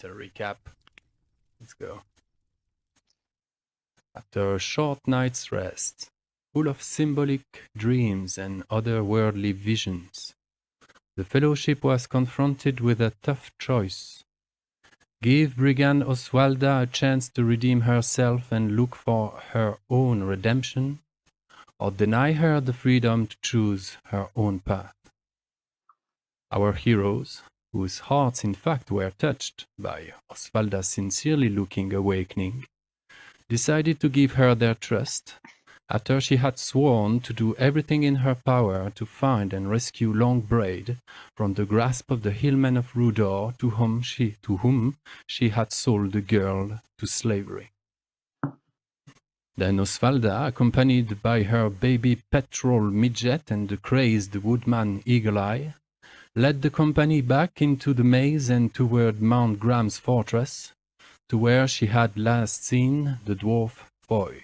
little recap. Let's go. After a short night's rest, full of symbolic dreams and otherworldly visions, the Fellowship was confronted with a tough choice. Give Brigand Oswalda a chance to redeem herself and look for her own redemption, or deny her the freedom to choose her own path. Our heroes, whose hearts in fact were touched by Oswalda's sincerely looking awakening, decided to give her their trust, after she had sworn to do everything in her power to find and rescue Longbraid from the grasp of the hillmen of Rudor to whom she had sold the girl to slavery. Then Oswalda, accompanied by her baby petrol midget and the crazed woodman Eagle-Eye, led the company back into the maze and toward Mount Graham's fortress, to where she had last seen the dwarf Foy.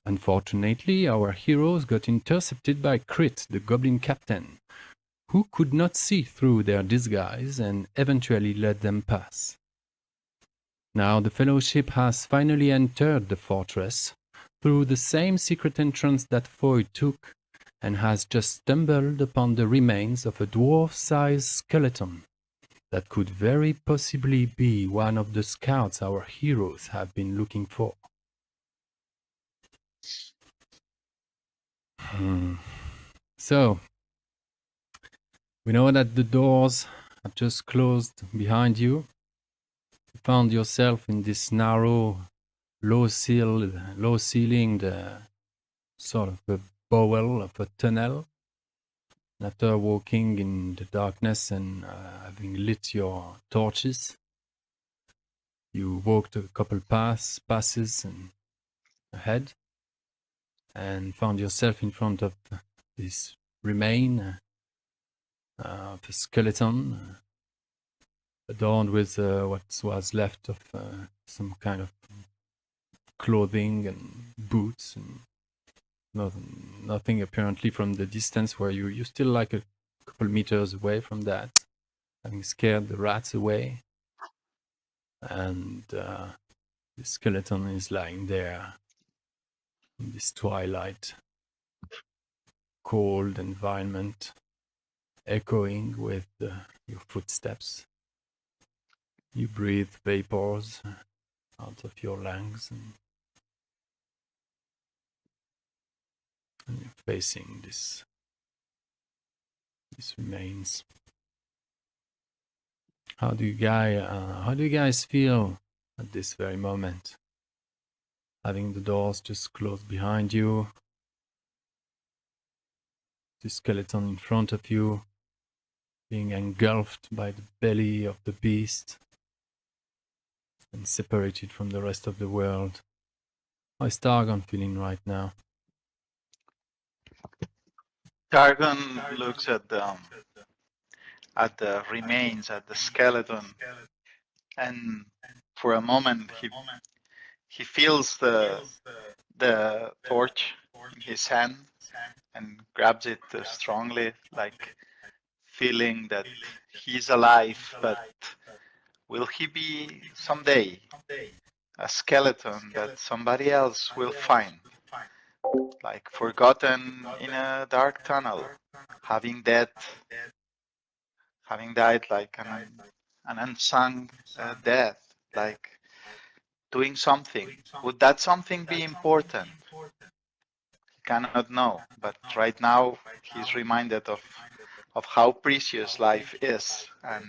Unfortunately, our heroes got intercepted by Crit, the goblin captain, who could not see through their disguise and eventually let them pass. Now the Fellowship has finally entered the fortress through the same secret entrance that Foy took, and has just stumbled upon the remains of a dwarf-size skeleton that could very possibly be one of the scouts our heroes have been looking for. So, we know that the doors have just closed behind you. You found yourself in this narrow, low-ceilinged sort of a bowel of a tunnel. And after walking in the darkness and having lit your torches, you walked a couple passes and ahead, and found yourself in front of this remain of a skeleton adorned with what was left of some kind of clothing and boots, and nothing apparently from the distance where you're still like a couple meters away from that, having scared the rats away. And the skeleton is lying there in this twilight, cold environment, echoing with your footsteps. You breathe vapors out of your lungs, and you're facing this remains. How do you guys feel at this very moment? Having the doors just closed behind you, the skeleton in front of you, being engulfed by the belly of the beast and separated from the rest of the world. How is Targon feeling right now? Targon looks at the remains, at the skeleton, and for a moment he feels the torch in his hand and grabs it strongly, like feeling that he's alive, but will he be someday a skeleton that somebody else will find, like forgotten in a dark tunnel, having died like an unsung death, like doing something? Would that something be important? He cannot know, but right now he's reminded of how precious life is and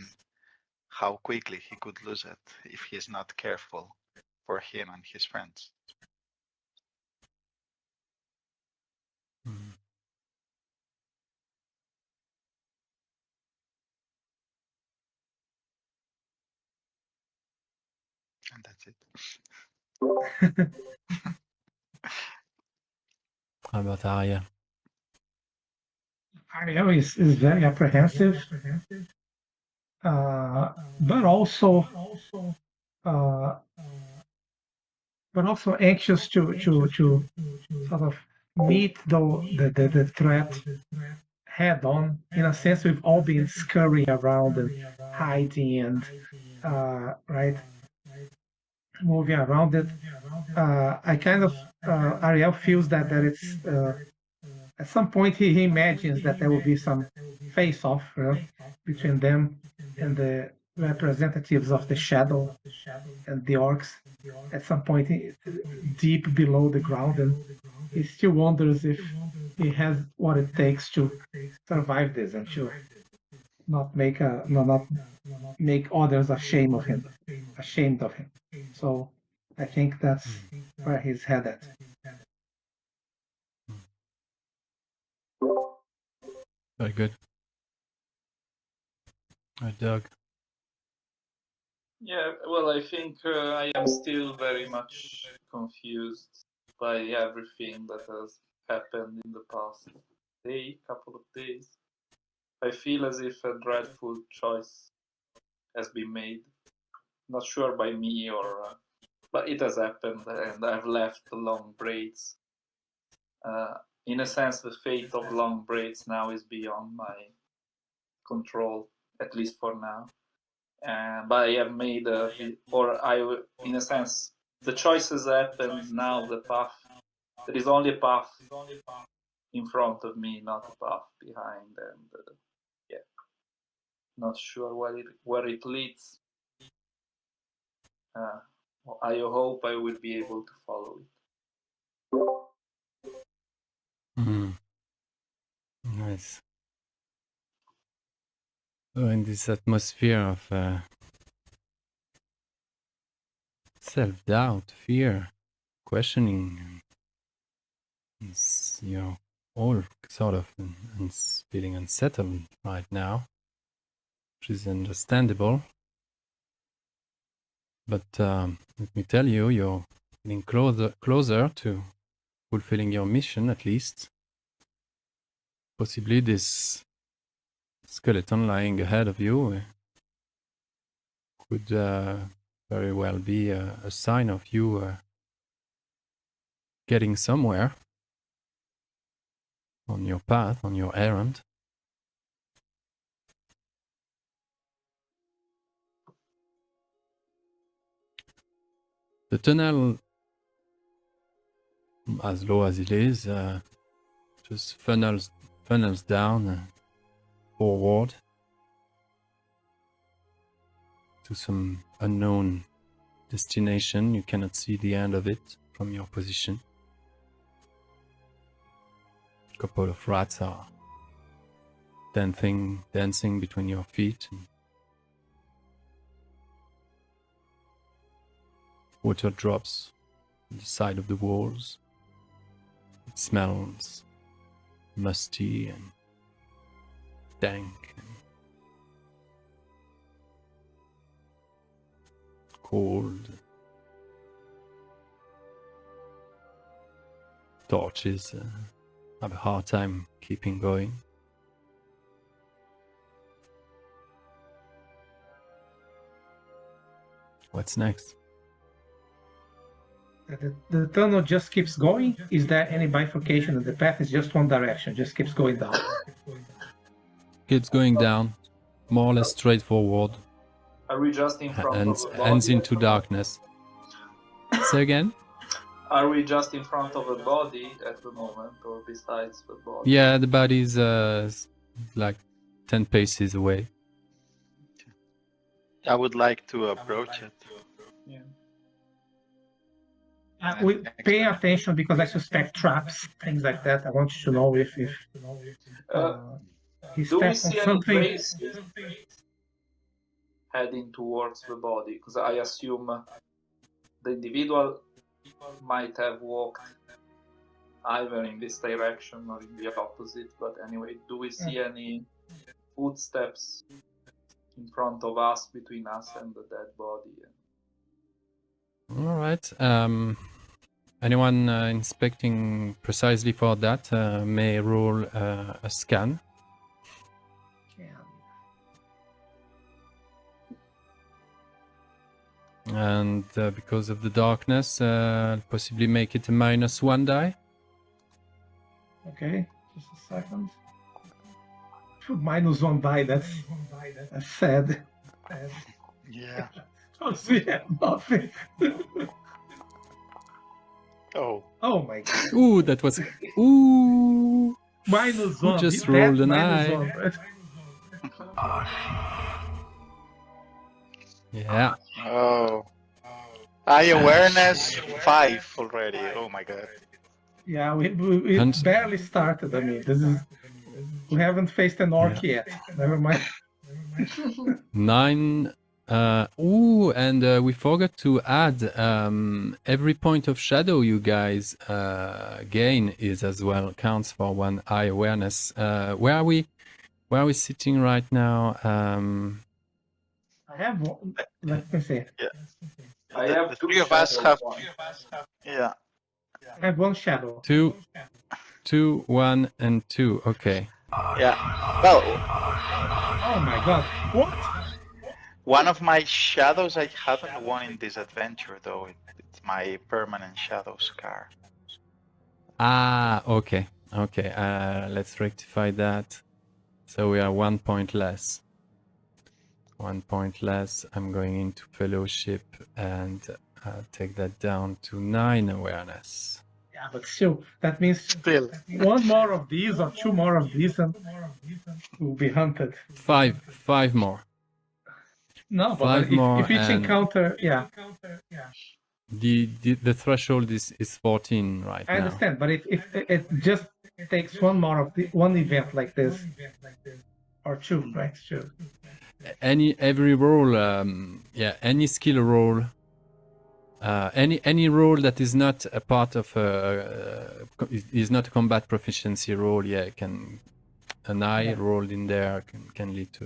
how quickly he could lose it if he's not careful for him and his friends. And that's it. How about Arya? Ariel is very apprehensive, but also anxious to sort of meet the threat head on. In a sense, we've all been scurrying around and hiding and right, moving around it. I kind of Ariel feels that it's at some point he imagines that there will be some face-off between them and the representatives of the shadow and the orcs at some point deep below the ground, and he still wonders if he has what it takes to survive this and to not make others ashamed of him. So I think that's where he's headed. Very good. Doug. Yeah, well, I think I am still very much confused by everything that has happened in the past couple of days. I feel as if a dreadful choice has been made. Not sure by me but it has happened, and I've left the long braids. In a sense, the fate of long braids now is beyond my control, at least for now. But I have made in a sense, the choices happen now. The path, there is only a path in front of me, not a path behind, and not sure where it leads. I hope I will be able to follow it. Nice. So in this atmosphere of self-doubt, fear, questioning, you're all sort of feeling unsettled right now, which is understandable. But let me tell you, you're getting closer to fulfilling your mission, at least. Possibly this skeleton lying ahead of you could very well be a sign of you getting somewhere on your path, on your errand. The tunnel, as low as it is, just funnels down forward to some unknown destination. You cannot see the end of it from your position. A couple of rats are dancing between your feet. Water drops on the side of the walls. It smells musty and dank and cold. Torches have a hard time keeping going. What's next? The tunnel just keeps going? Is there any bifurcation? The path is just one direction, just keeps going down. Keeps going down, more or less straightforward. Are we just in front and of the body? ends into darkness. Say again? Are we just in front of a body at the moment, or besides the body? Yeah, the body's like 10 paces away. I would like to approach it. Yeah. We pay attention because I suspect traps, things like that. I want you to know if he do we steps on see any something. traces heading towards the body? Because I assume the individual might have walked either in this direction or in the opposite. But anyway, do we see any footsteps in front of us, between us and the dead body? All right. Anyone inspecting precisely for that may roll a scan. And because of the darkness, possibly make it a -1 die. Okay, just a second. -1 die. That's sad. Yeah. Because we have nothing. Oh. Oh my god. Ooh, that was. Ooh. -1. just That rolled an eye. -1, right? Yeah. Oh. Eye awareness 5 already. Oh my god. Yeah, we And- barely started. I mean, we haven't faced an orc yet. Never mind. 9. And we forgot to add every point of shadow you guys gain is as well counts for 1 eye awareness. Where are we sitting right now? I have one. Let me see. I The have the two 3 of us shadow have. ones. Yeah. I have 1 shadow. 2, 1, and 2. Okay. Yeah. Well, Oh my god. What? one of my shadows I haven't won in this adventure though. It's my permanent shadow scar. Ah, okay. Okay. Let's rectify that. So we are 1 point less. 1 point less. I'm going into fellowship and take that down to 9 awareness. Yeah, but still, that means Still. 1 more of these or 2 more of these and we'll be hunted. 5 more. No, but 5 more if each and- encounter, yeah, The threshold is 14 right I now. understand. But if it just takes 1 more of the 1 event like this, or 2, right? 2. Every roll, any skill roll, any roll that is not a part of is not a combat proficiency roll, an eye rolled in there can lead to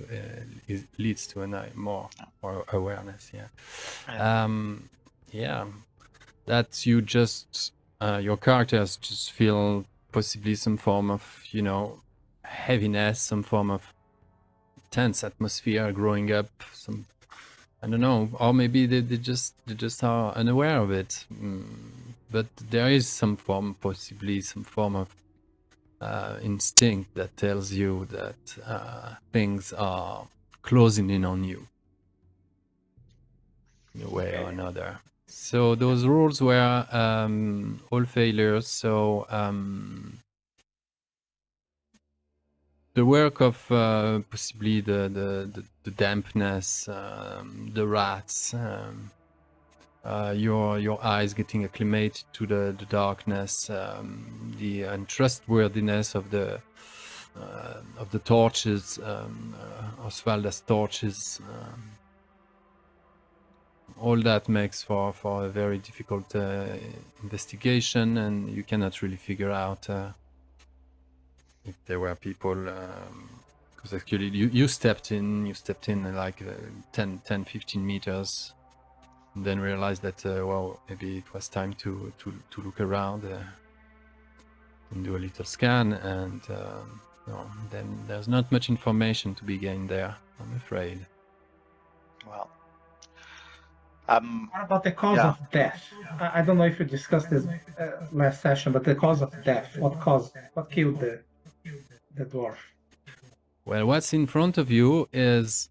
leads to an eye more or awareness. That you just your characters just feel possibly some form of heaviness, some form of tense atmosphere growing up, some I don't know, or maybe they just are unaware of it. But there is possibly some form of instinct that tells you that things are closing in on you in a way or another. So those rolls were all failures. So the work of possibly the dampness, the rats, your eyes getting acclimated to the darkness, the untrustworthiness of the torches, Osvalda's torches. All that makes for a very difficult investigation, and you cannot really figure out if there were people, because actually you stepped in like 10-15 meters, and then realized that maybe it was time to look around and do a little scan, and then there's not much information to be gained there, I'm afraid. Well. What about the cause of death? I don't know if you discussed this last session, but the cause of death. What killed the dwarf? Well, what's in front of you is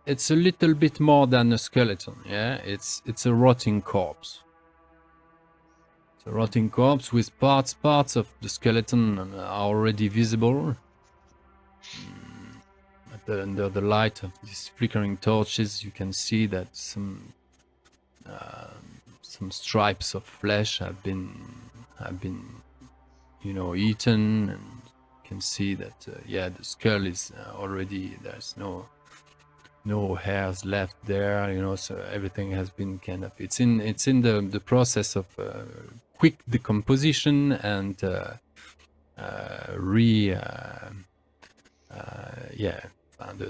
it's a little bit more than a skeleton. It's a rotting corpse. It's a rotting corpse with parts of the skeleton are already visible. Under the light of these flickering torches, you can see that some stripes of flesh have been eaten, and you can see that the skull is already, there's no hairs left there, so everything has been kind of, it's in the process of quick decomposition and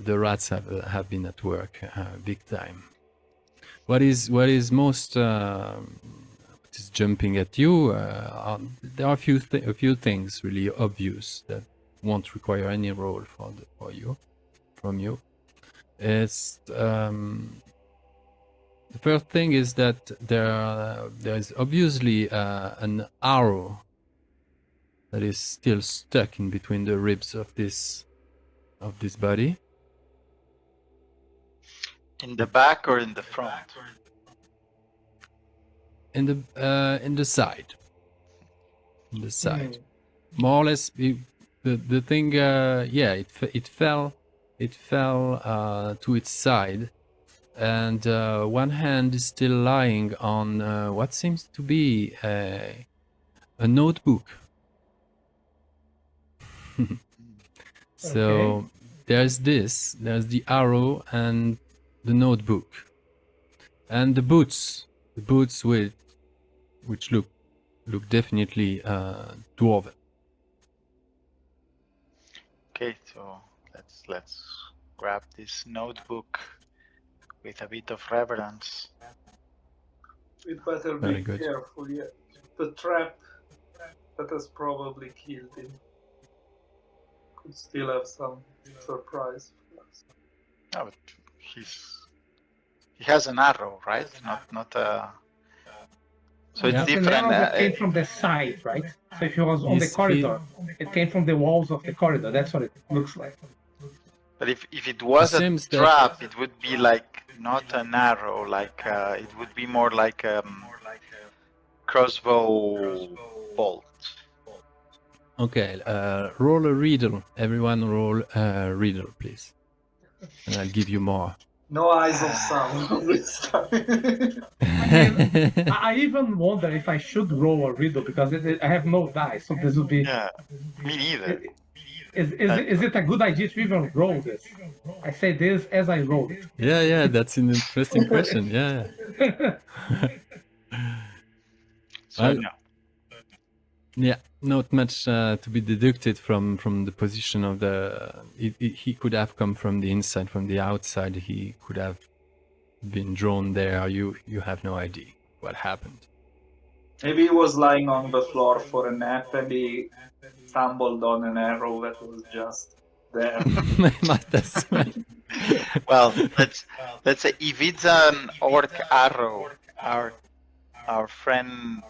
the rats have been at work big time. What is most what is jumping at you? There are a few things really obvious that won't require any roll from you. It's the first thing is that there is obviously an arrow that is still stuck in between the ribs of this body. In the back or in the front? In the side. In the side. Hmm. More or less, the thing, it fell to its side, and one hand is still lying on what seems to be a notebook. So there's the arrow and the notebook, and the boots which look definitely dwarven. Okay, so let's grab this notebook with a bit of reverence. We'd better Very be good. careful, yeah. The trap that has probably killed him could still have some surprise for us. No, but he has an arrow, right? Not a. So Yeah. it's It's an different. arrow that came from the side, right? So if it was on the His corridor, it came from the walls of the corridor. That's what it looks like. But if it was It a seems that- trap, it would be like not an arrow. Like it would be more like crossbow bolt. Okay, roll a riddle. Everyone roll a riddle, please. And I'll give you more. No eyes of sound this time. I even wonder if I should roll a riddle because I have no dice, so this would be. Yeah, me neither. Is it a good idea to even roll this? I say this as I roll it. Yeah, that's an interesting question. Yeah. So Well, no. Yeah, not much to be deducted from the position of the. He could have come from the inside, from the outside. He could have been drawn there. You have no idea what happened. Maybe he was lying on the floor for a nap and he stumbled on an arrow that was just there. Might as well. Well, let's say if it's an orc arrow, our friend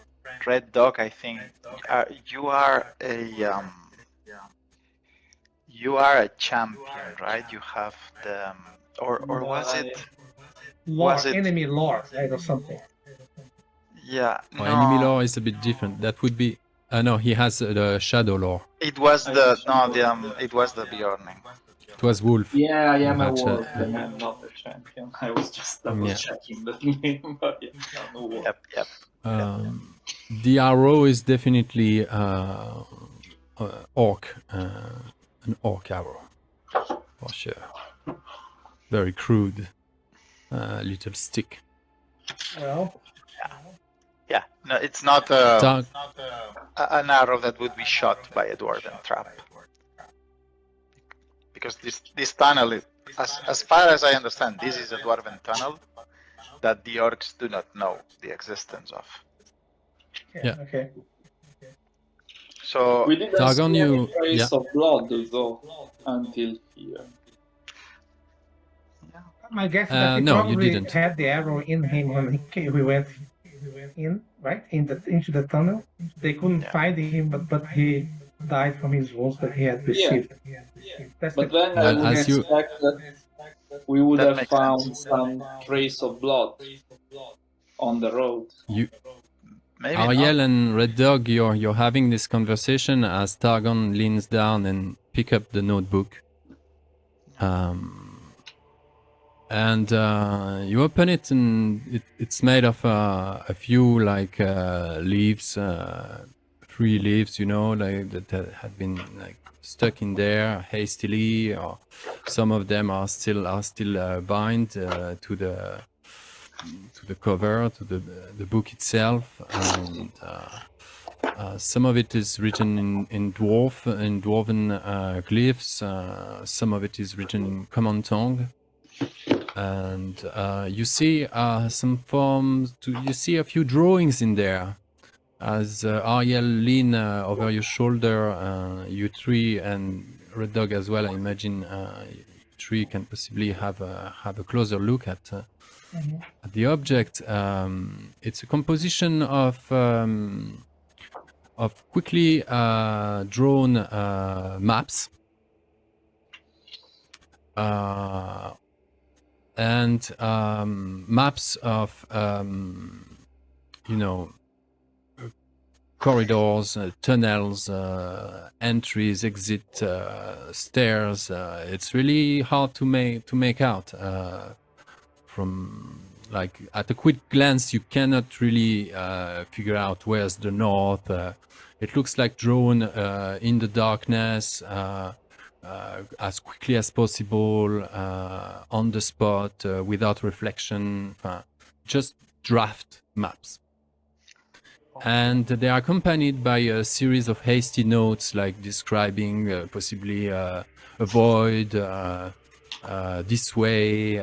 Red Dog, I think you are a champion, right? You have the or was it? Lore, Was it- enemy lore, right, or something. Yeah, Oh, no. enemy lore is a bit different. That would be. No, he has the shadow lore. It was it was the Bjorning. It was wolf. Yeah, I am a Gotcha. wolf and I'm not a champion. I was just double checking the name, but yeah, I'm a wolf. Yep. The arrow is definitely orc, an orc arrow, for sure. Very crude, little stick. Well, Yeah. No, it's not Dark. an arrow that would be shot by a dwarven trap. Because this tunnel is, as far as I understand, this is a dwarven tunnel that the orcs do not know the existence of. Yeah. Okay. So We didn't Targon, see any you- trace of blood though until here. My guess is that he no, you probably didn't. had the arrow in him when we went in, right? Into the tunnel. They couldn't find him, but he died from his wounds that he had received. That's But the, then I Well, would as you- expect that we would That have makes found sense. some trace of blood on the road. maybe Ariel not. and Red Dog, you're having this conversation as Targon leans down and pick up the notebook. And you open it, and it's made of a few like leaves, 3 leaves, like that had been like stuck in there hastily, or some of them are still bind to the cover, to the book itself, and some of it is written in dwarven glyphs. Some of it is written in common tongue. And you see some forms. You see a few drawings in there. As Ariel lean over your shoulder, you 3 and Red Dog as well. I imagine you 3 can possibly have a closer look at the object. It's a composition of of quickly drawn maps. And maps of corridors, tunnels, entries, exit, stairs. It's really hard to make out from, like, at a quick glance. You cannot really figure out where's the north. It looks like drawn in the darkness. As quickly as possible, on the spot, without reflection, just draft maps. And they are accompanied by a series of hasty notes, like describing possibly a void, this way,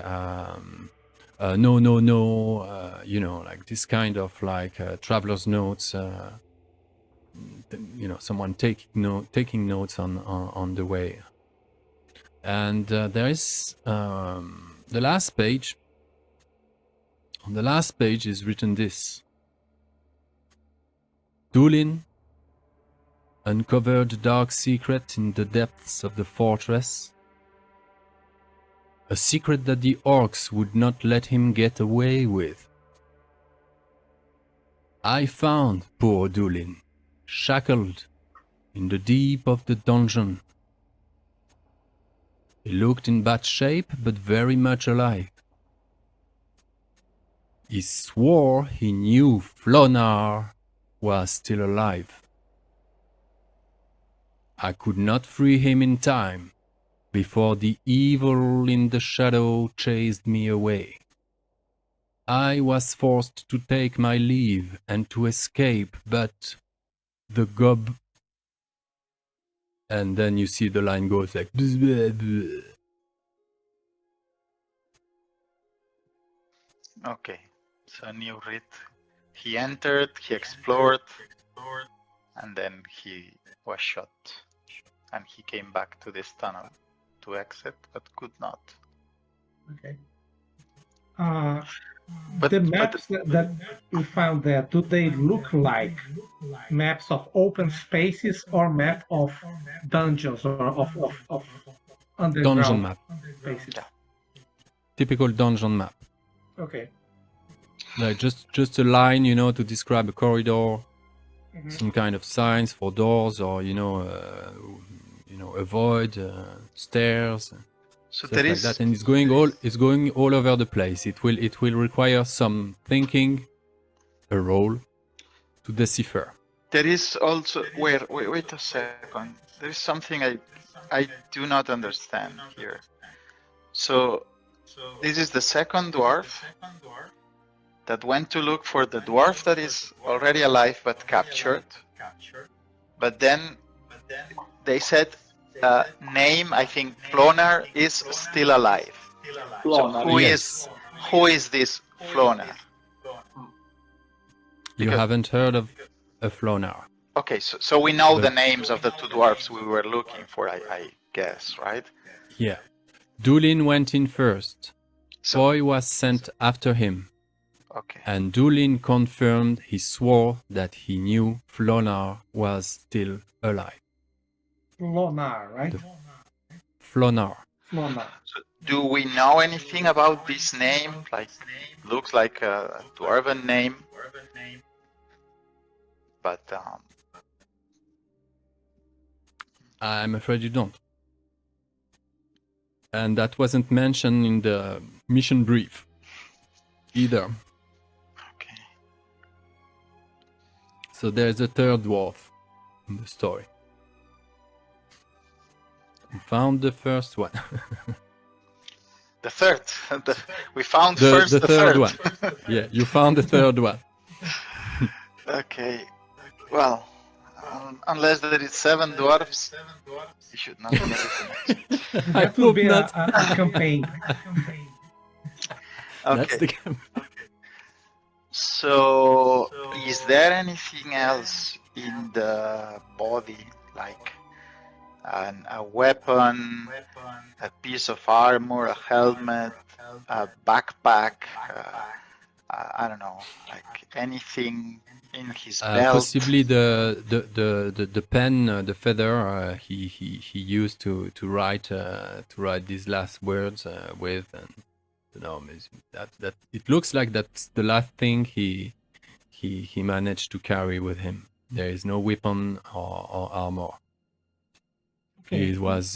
no, like this kind of like traveler's notes. Someone taking notes on the way. And there is the last page. On the last page is written this: Dulin uncovered a dark secret in the depths of the fortress, a secret that the orcs would not let him get away with. I found poor Dulin, shackled in the deep of the dungeon. He looked in bad shape, but very much alive. He swore he knew Flonar was still alive. I could not free him in time, before the evil in the shadow chased me away. I was forced to take my leave and to escape, but the gob... And then you see the line goes like... Okay, so new read. He entered, he explored, and then he was shot. And he came back to this tunnel to exit, but could not. Okay. But- the maps that you found there, do they look like maps of open spaces or map of dungeons or of underground Dungeon map. spaces? Yeah. Typical dungeon map. Okay. Like just a line, to describe a corridor, Mhm. some kind of signs for doors, or a void, stairs, So stuff there like is that. And it's going all over the place. It will require some thinking, a roll, to decipher. There is also wait a second. There is something I do not understand here. So this is the second dwarf that went to look for the dwarf that is already alive but captured. But then they said name, I think Flonar is still alive. So Flonar, who is this Flonar? You Because- haven't heard of a Flonar. Okay, so we know the But- names of the two dwarfs we were looking for, I guess, right? Yeah. Dulin went in first. So Boy was sent after him, okay. and Dulin confirmed he swore that he knew Flonar was still alive. Flonar, right? Flonar. Flonar. So do we know anything about this name? Like, looks like a dwarven name, but I'm afraid you don't. And that wasn't mentioned in the mission brief either. okay. So there's a third dwarf in the story. We found the first one. The third. We found The first the third third one. Yeah, you found the third one. Okay. Well, unless there is 7 dwarfs, you should not be able to mention. I That would hope be not. a campaign. That's Okay. the So, is there anything else in the body, like a weapon, a piece of armor, a helmet, a backpack, I don't know, like anything in his belt. Possibly the pen, the feather he used to write these last words with, and you know, that it looks like that's the last thing he managed to carry with him. There is no weapon or armor. Okay. He was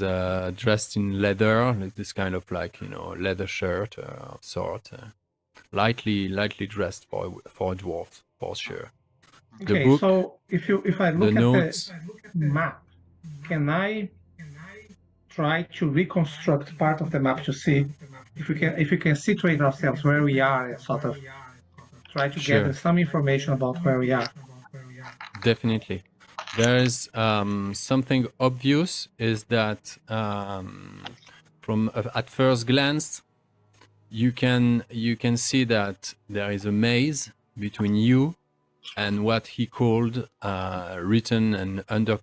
dressed in leather, like this kind of like, you know, leather shirt of sort, lightly dressed for a dwarf, for sure. The Okay, book, so if I look the at notes. the map, can I try to reconstruct part of the map to see if we can situate ourselves where we are and sort of try to Sure. gather some information about where we are? Definitely. There's something obvious is that from at first glance, you can see that there is a maze between you and what he called written and under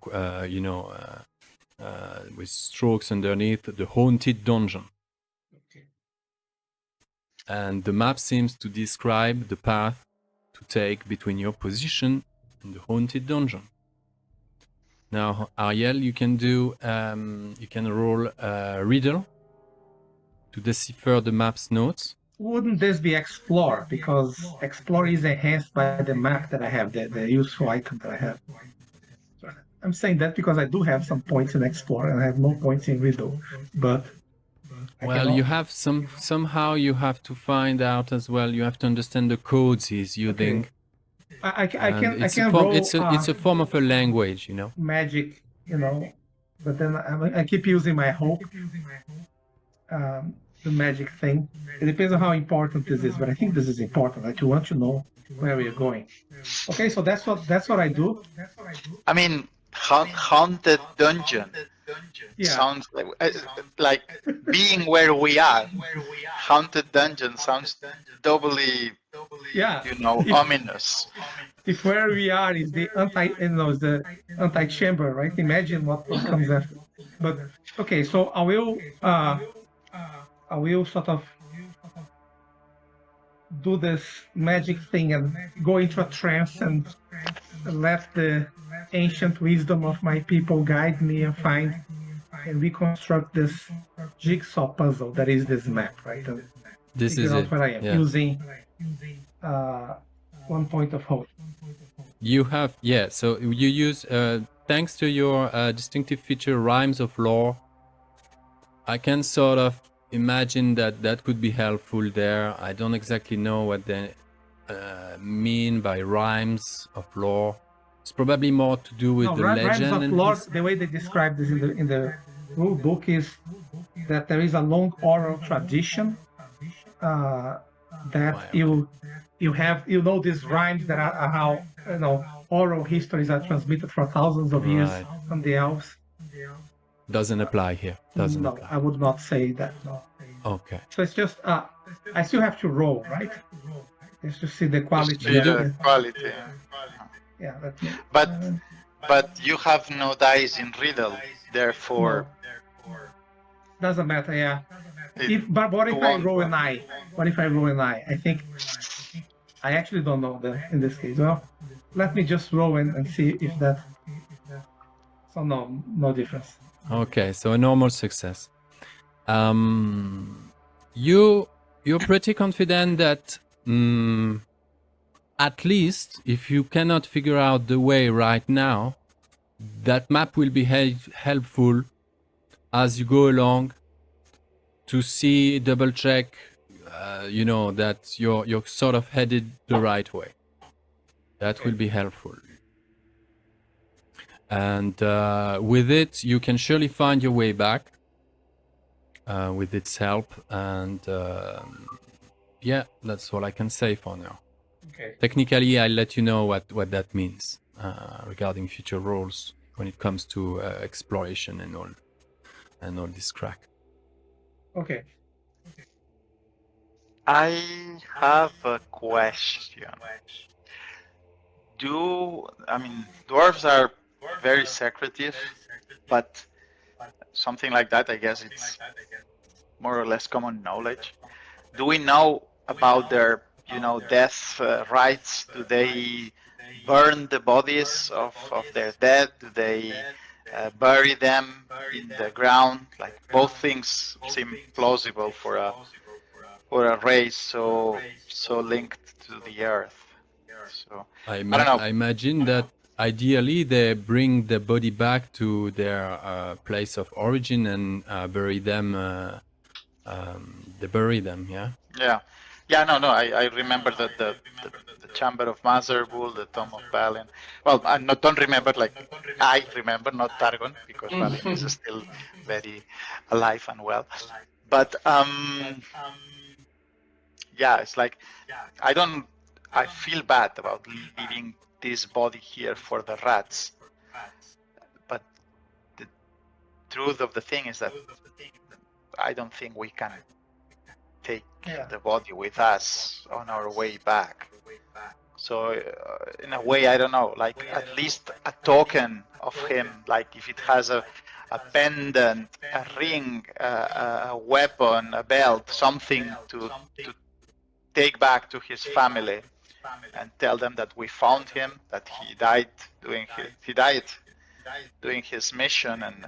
with strokes underneath, the haunted dungeon. Okay. And the map seems to describe the path to take between your position and the haunted dungeon. Now, Ariel, you can roll a riddle to decipher the map's notes. Wouldn't this be explore? Because explore is enhanced by the map that I have, the useful item that I have. I'm saying that because I do have some points in explore and I have no points in riddle, but Well, you have somehow you have to find out as well. You have to understand the codes he's using. I can roll. roll. It's a form of a language, you know. Magic, you know, but then I keep using my hope, the magic thing. It depends on how important this is, but I think this is important. Like, you want to know where we are going. Okay, so that's what I do. I mean, haunted dungeon. Yeah. Sounds like being where we are. Haunted dungeon sounds doubly, Yeah. you know, ominous. If where we are is the anti-chamber, right? Imagine what comes after. But okay, so I will sort of do this magic thing and go into a trance and let the ancient wisdom of my people guide me and find and reconstruct this jigsaw puzzle that is this map, right? And This is figure out it. where I am Yeah. using 1 point of hope. You have, yeah, so you use, thanks to your distinctive feature, rhymes of lore, I can sort of imagine that could be helpful there. I don't exactly know what they mean by rhymes of lore. It's probably more to do with the rhymes legend. of and lore, the way they describe this in the rule book is that there is a long oral tradition that you have, you know, these rhymes that are how, you know, oral histories are transmitted for thousands of years Right. from the elves. Doesn't apply here. Doesn't No, apply. I would not say that. No. Okay. So it's just I still have to roll, right? Just to see the quality. You do- The quality. Yeah. But you have no dice in riddle, therefore. Doesn't matter. Yeah. it What if I won't roll work. an eye? What if I roll an eye? I think I actually don't know that in this case. Well, let me just roll and see if that. So no difference. Okay, so a normal success. You're pretty confident that at least if you cannot figure out the way right now, that map will be helpful as you go along to see, double check, you know, that you're sort of headed the right way. That will be helpful. And with it, you can surely find your way back with its help. And yeah, that's all I can say for now. Okay. Technically, I'll let you know what that means regarding future roles when it comes to exploration and all this crack. Okay. I have a question. Dwarves are very secretive, but something like that, I guess it's more or less common knowledge. Do we know about their death rites? Do they burn the bodies of their dead? Do they bury them in the ground? Like, both things seem plausible for a race so linked to the earth. So I don't know. I imagine that ideally they bring the body back to their place of origin and bury them. They bury them, yeah. No. I remember the Chamber of Mazarbul, the Tomb of Balin. Well, I don't remember, like, I remember, not Targon, because Balin is still very alive and well. But it's like I feel bad about leaving this body here for the rats. But the truth of the thing is that I don't think we can take the body with us on our way back. So in a way, I don't know, like, at least a token of him, like if it has a pendant, a ring, a weapon, a belt, something to take back to his family and tell them that we found him, that he died doing his mission, and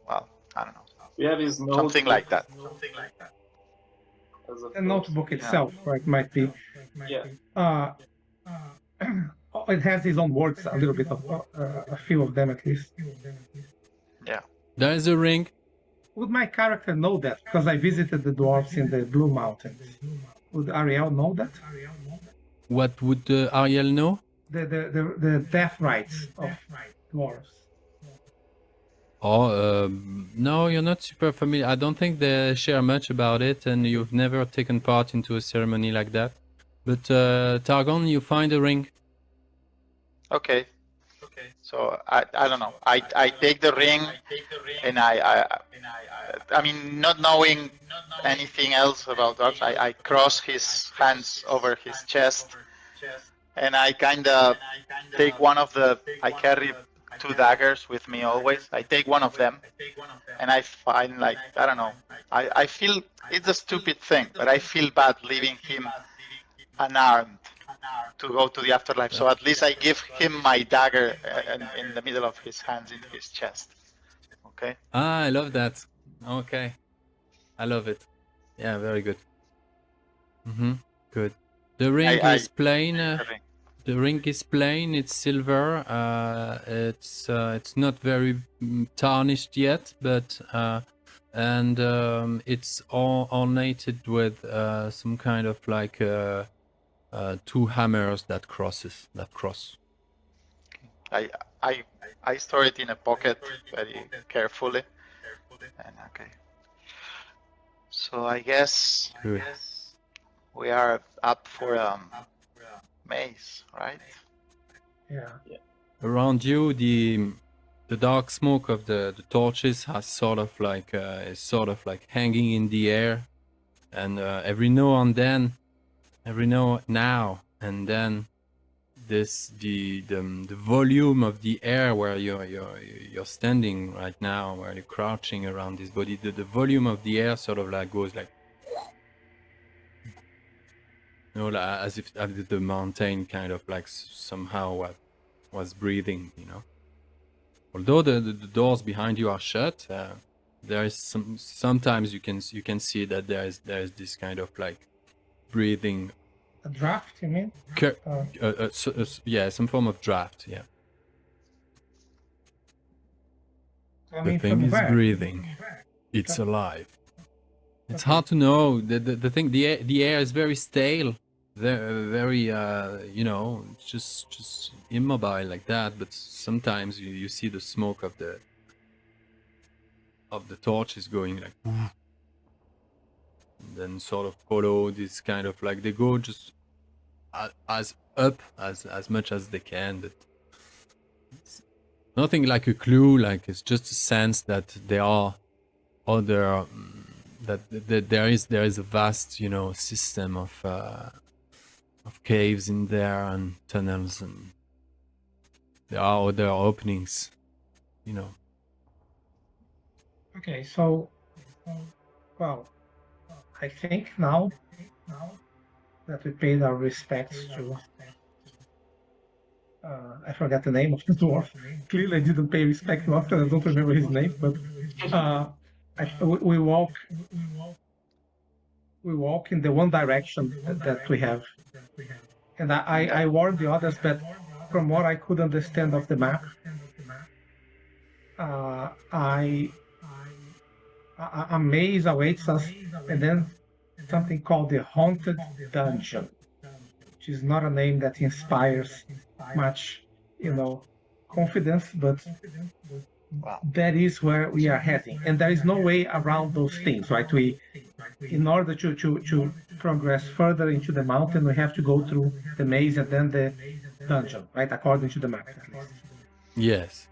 well, I don't know. We have his notebook. Something like that. The notebook itself, right, might be. Yeah. It has his own words, a little bit of a few of them at least. Yeah. There is a ring. Would my character know that? Because I visited the dwarves in the Blue Mountains. Would Ariel know that? What would Ariel know? The death rites of dwarves. Oh, no, you're not super familiar. I don't think they share much about it, and you've never taken part into a ceremony like that. But Targon, you find a ring. Okay. So I don't know. I take the ring, and I mean, not knowing anything else about dogs, I cross his hands over his chest, and I kind of take one of I carry 2 daggers with me always. I take one of them, and I find, like, I don't know. I feel it's a stupid thing, but I feel bad leaving him unarmed to go to the afterlife. So at least I give him my dagger in the middle of his hands, in his chest. Okay. Ah, I love that. Okay, I love it. Yeah, very good. Good. The ring is plain. The ring is plain. It's silver. It's not very tarnished yet, but and it's all ornated with some kind of like 2 hammers that cross. I store it in a pocket very carefully. And okay. So I guess Good. we are up for maze, right? Yeah. Around you, the dark smoke of the torches has sort of like is sort of like hanging in the air, and every now and then the volume of the air where you're standing right now, where you're crouching around this body, the volume of the air sort of like goes like, like, as if the mountain kind of like somehow was breathing, Although the doors behind you are shut, there is sometimes you can see that there is this kind of like breathing. A draft, you mean? Yeah, some form of draft. Yeah. The thing is breathing. It's alive. It's hard to know. The thing, the air is very stale, very just immobile like that. But sometimes you see the smoke of the torches going like, and then sort of follow this kind of like, they go just as up as much as they can, but it's nothing like a clue. Like, it's just a sense that there are other that there is a vast system of caves in there and tunnels, and there are other openings. Okay, so well, I think now that we paid our respects to. I forgot the name of the dwarf. Clearly, I didn't pay respect to because I don't remember his name. But we walk in the one direction that we have, and I warned the others, but from what I could understand of the map, a maze awaits us, and then something called the Haunted Dungeon, which is not a name that inspires much, confidence, but Wow. that is where we are heading, and there is no way around those things, right? In order to progress further into the mountain, we have to go through the maze and then the dungeon, right? According to the map, at least.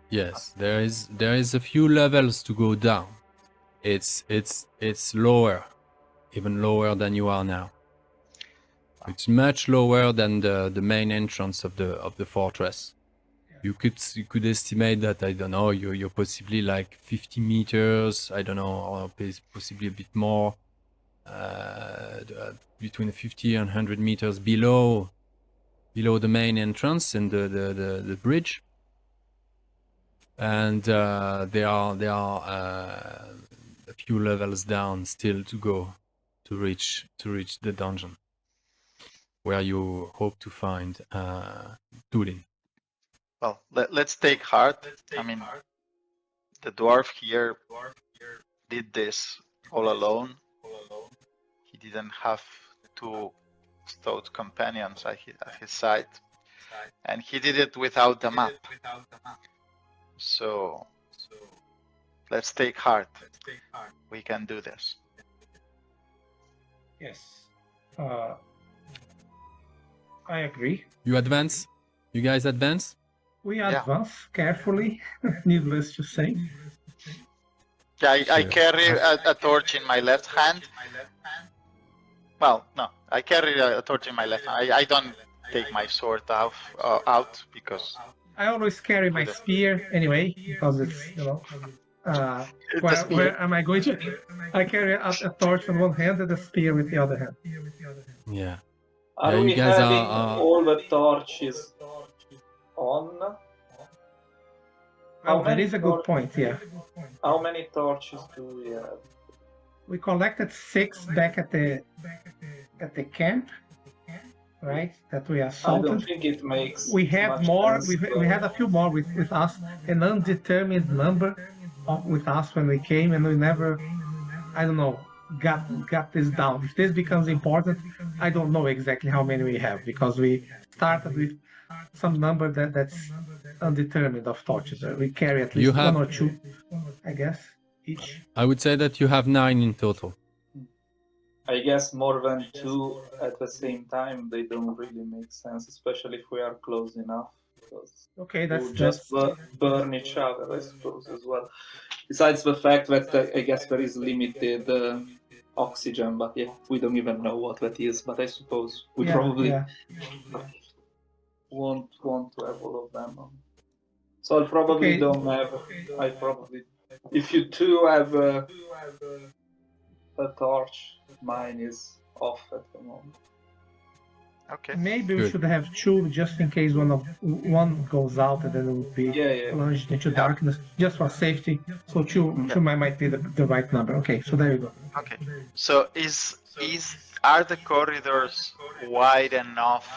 Yes. There is a few levels to go down. It's lower, even lower than you are now. It's much lower than the main entrance of the fortress. You could estimate that, I don't know, you're possibly like 50 meters, I don't know, or possibly a bit more, between 50 and 100 meters below the main entrance and the bridge. And there are a few levels down still to go to reach the dungeon where you hope to find Tulin. Well, let's take heart. I mean, the dwarf here did this all alone. He didn't have two stout companions at his side, and he did it without the map. So let's take heart. We can do this. Yes, I agree. You advance? You guys advance? We advance carefully, needless to say. Yeah, I Sure. carry a torch in my left hand. Well, no, I carry a torch in my left hand. I don't take my sword out because I always carry my spear anyway, because it's, it's a spear. where am I going to? I carry a torch in one hand and a spear with the other hand. Yeah. Are Yeah, you we guys having are- all the torches on? Well, that is a good point, yeah. How many torches do we have? We collected 6 back at the camp, right? That we I don't assaulted. think it makes. We had much more. sense, We had a few more with us, an undetermined number with us when we came, and we never, I don't know, got this down. If this becomes important, I don't know exactly how many we have, because we started with some number that's undetermined of torches. We carry at You least have- 1 or 2, I guess, each. I would say that you have 9 in total. I guess more than 2 at the same time, they don't really make sense, especially if we are close enough. Because Okay, we'll just that's burn each other, I suppose, as well. Besides the fact that I guess there is limited oxygen, but yeah, we don't even know what that is. But I suppose we probably won't want to have all of them. So I probably Okay. don't have. I probably, if you two have a torch, mine is off at the moment. Okay. Maybe we Good. should have 2 just in case one goes out, and then it would be Yeah. plunged into darkness, just for safety. So 2 might be the right number. Okay, so there you go. Okay. So are the corridors wide enough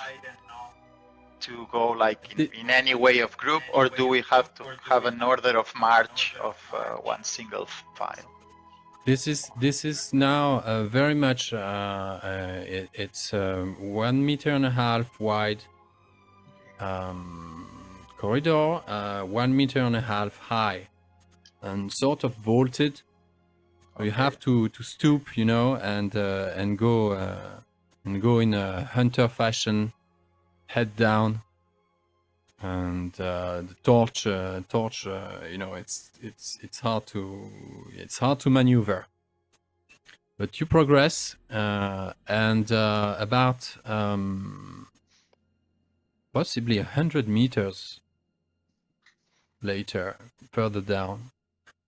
to go like in any way of group, or do we have to have an order of march of one single file? This is now very much it's 1.5 meters wide corridor, 1.5 meters high, and sort of vaulted. So you have to stoop, and go in a hunter fashion, head down, and the torch, it's hard to maneuver, but you progress, and about possibly 100 meters later, further down,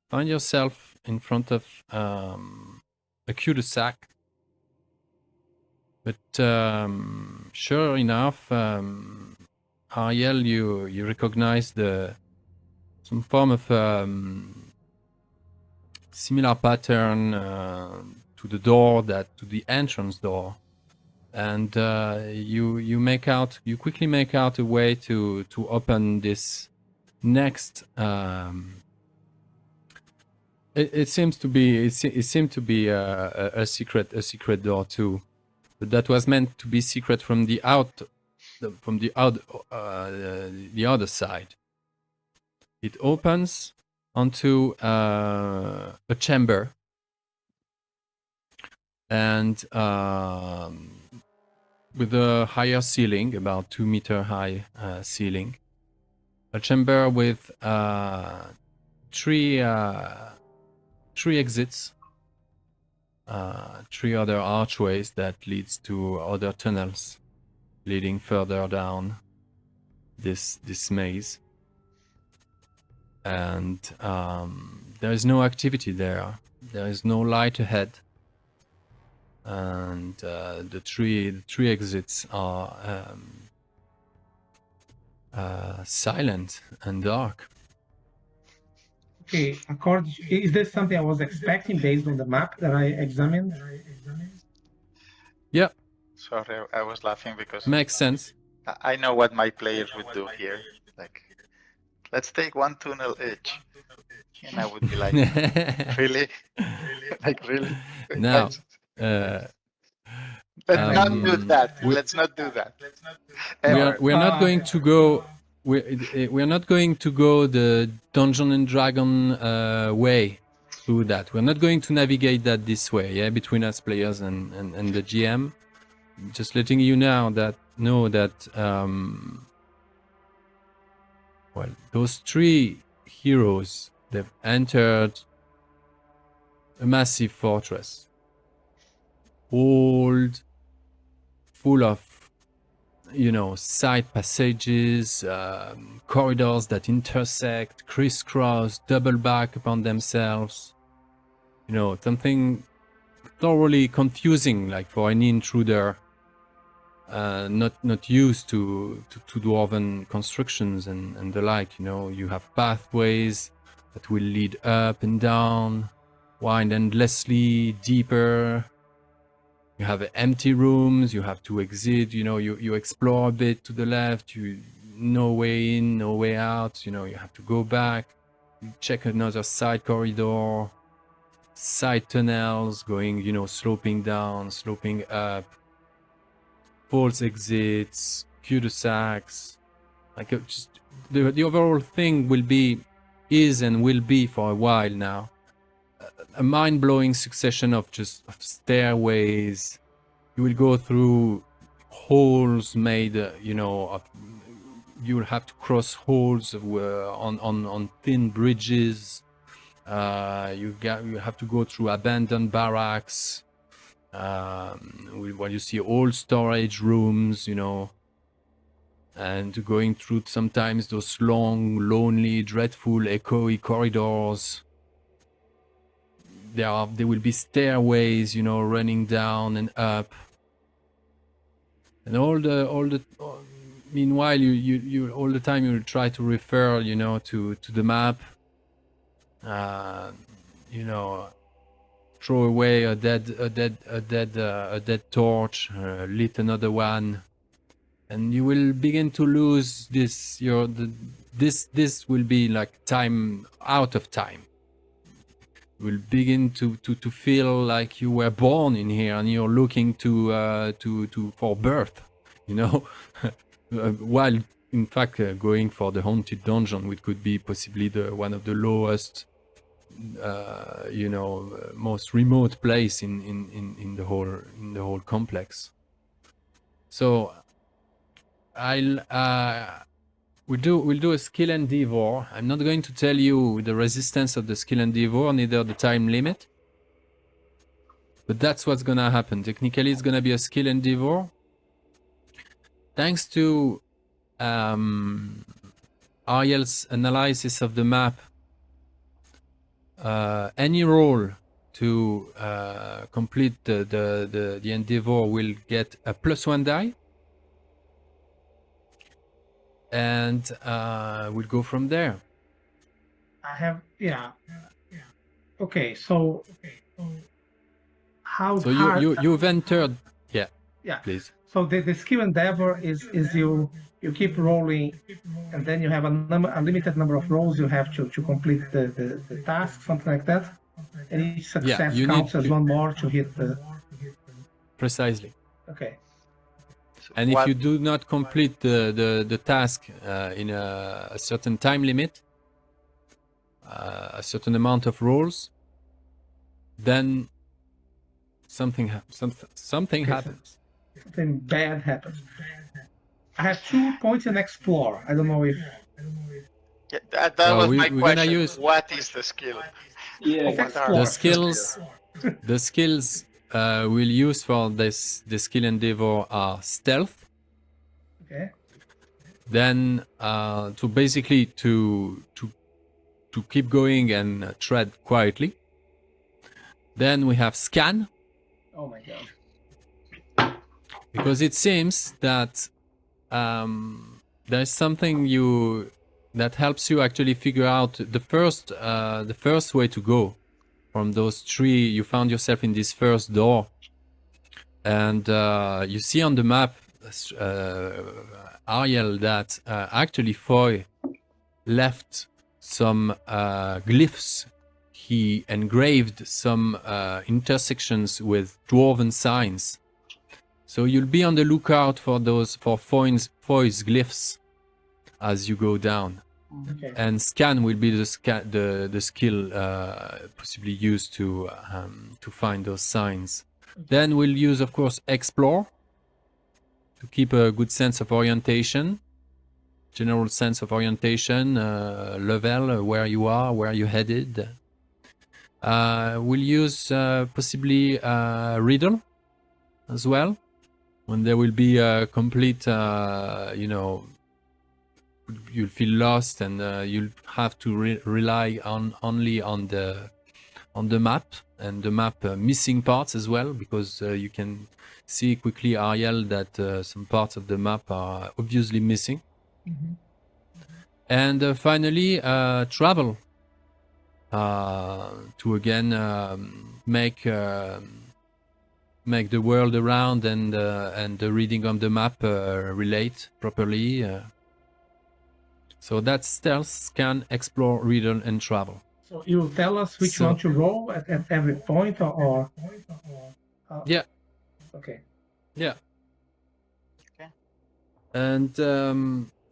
find yourself in front of a cul-de-sac But sure enough, Ariel, you recognize some form of similar pattern to the entrance door, and you quickly make out a way to open this next. It seems to be a secret door too, but that was meant to be secret from the other side. It opens onto a chamber, and with a higher ceiling, about 2 meter high ceiling, a chamber with three exits, 3 other archways that leads to other tunnels leading further down this maze. And there is no activity there. There is no light ahead, and the three exits are silent and dark. Okay, is this something I was expecting based on the map that I examined? Yeah. Sorry, I was laughing because Makes sense. I know what my players would do here. Like, let's take one tunnel each. And I would be like, really? Like, really? Now, let's not do that. Let's not do that. We're not going to go. We're not going to go the Dungeon and Dragon way through that. We're not going to navigate that this way. Yeah, between us players and the GM. Just letting you know that well, those 3 heroes, they've entered a massive fortress, old, full of, side passages, corridors that intersect, crisscross, double back upon themselves. Something thoroughly confusing, like for any intruder not used to dwarven constructions and the like. You have pathways that will lead up and down, wind endlessly deeper. You have empty rooms, you have to exit, you explore a bit to the left, no way in, no way out, you have to go back, you check another side corridor, side tunnels going, sloping down, sloping up, false exits, cul-de-sacs. Like just the overall thing is and will be for a while now a mind-blowing succession of stairways. You will go through holes made, you'll have to cross holes on thin bridges. You have to go through abandoned barracks. Where you see old storage rooms, and going through sometimes those long, lonely, dreadful, echoey corridors. There will be stairways, running down and up, and meanwhile, you all the time you try to refer, to the map, throw away a dead torch, lit another one, and you will begin to lose this. This will be like time out of time. You will begin to feel like you were born in here and you're looking for birth, while in fact going for the haunted dungeon, which could be possibly one of the lowest, most remote place in the whole complex. So we'll do a skill endeavor. I'm not going to tell you the resistance of the skill endeavor, neither the time limit, but that's what's gonna happen. Technically, it's gonna be a skill endeavor. Thanks to Ariel's analysis of the map, any roll to complete the endeavor will get a +1 die. And we'll go from there. I have, yeah. Okay, so how So hard? you've entered, yeah. Please. So the skill endeavor is you keep rolling, and then you have a limited number of rolls you have to complete the task, something like that. And each success counts as one more to hit the. Precisely. Okay. So And if you do not complete the task in a certain time limit, a certain amount of rolls, then something happens. Something Bad happens. I have 2 points in explore. I don't know if. Yeah, that was my we're question. gonna use What is the skill? Yeah, What are the skills. The skills we'll use for the skill endeavor are stealth. Okay. Then to basically to keep going and tread quietly. Then we have scan. Oh my god. Because it seems that there's something that helps you actually figure out the first way to go from those 3. You found yourself in this first door, and you see on the map, Ariel, that actually Foy left some glyphs. He engraved some intersections with dwarven signs. So you'll be on the lookout for Foy's glyphs as you go down. Okay. And scan will be the skill possibly used to find those signs. Then we'll use, of course, explore to keep a good sense of orientation, general sense of orientation, level, where you are, where you're headed. We'll use possibly riddle as well, when there will be a complete, you'll feel lost and you'll have to rely only on the map, and the map missing parts as well, because you can see quickly, Ariel, that some parts of the map are obviously missing. Mm-hmm. And finally, travel to again make the world around and the reading of the map relate properly. So that's stealth, scan, explore, riddle, and travel. So you will tell us which one to roll at every point, or yeah. Okay. Yeah. Okay. And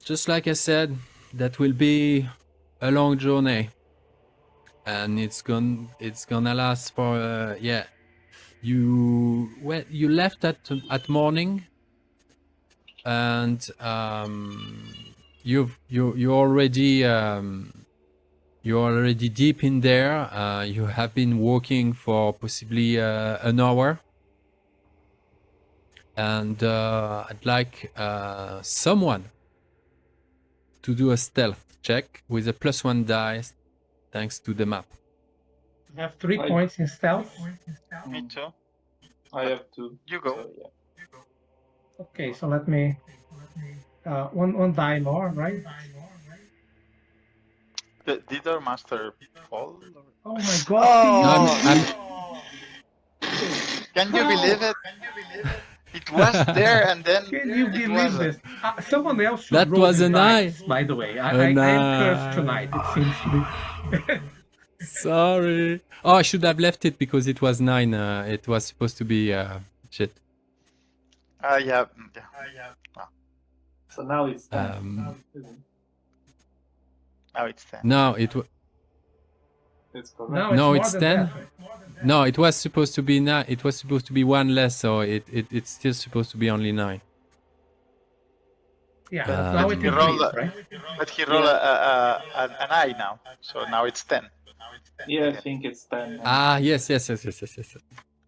just like I said, that will be a long journey, and it's gonna last for You left at morning, and you're already deep in there. You have been walking for possibly an hour, and I'd like someone to do a stealth check with a +1 dice, thanks to the map. You have 3 points in stealth. Me too. I have 2. You go. So, yeah. Okay, so let me one die more, right? Did our master fall? Oh my god! Can you believe it? It was there, and then Can you believe this? Someone else should That roll was these an dice, by the way. I am cursed tonight, it seems to be. Sorry. Oh, I should have left it because it was 9. It was supposed to be shit. Yeah. So now it's 10. Now it's 10. No, It's correct. No, more it's than 10. that. No, it was supposed to be 9. It was supposed to be 1 less, so it's still supposed to be only 9. Yeah, now it he is rolled, right? But he rolled an eye now, so now it's 10. Yeah, I think it's 10. Now. Ah, yes.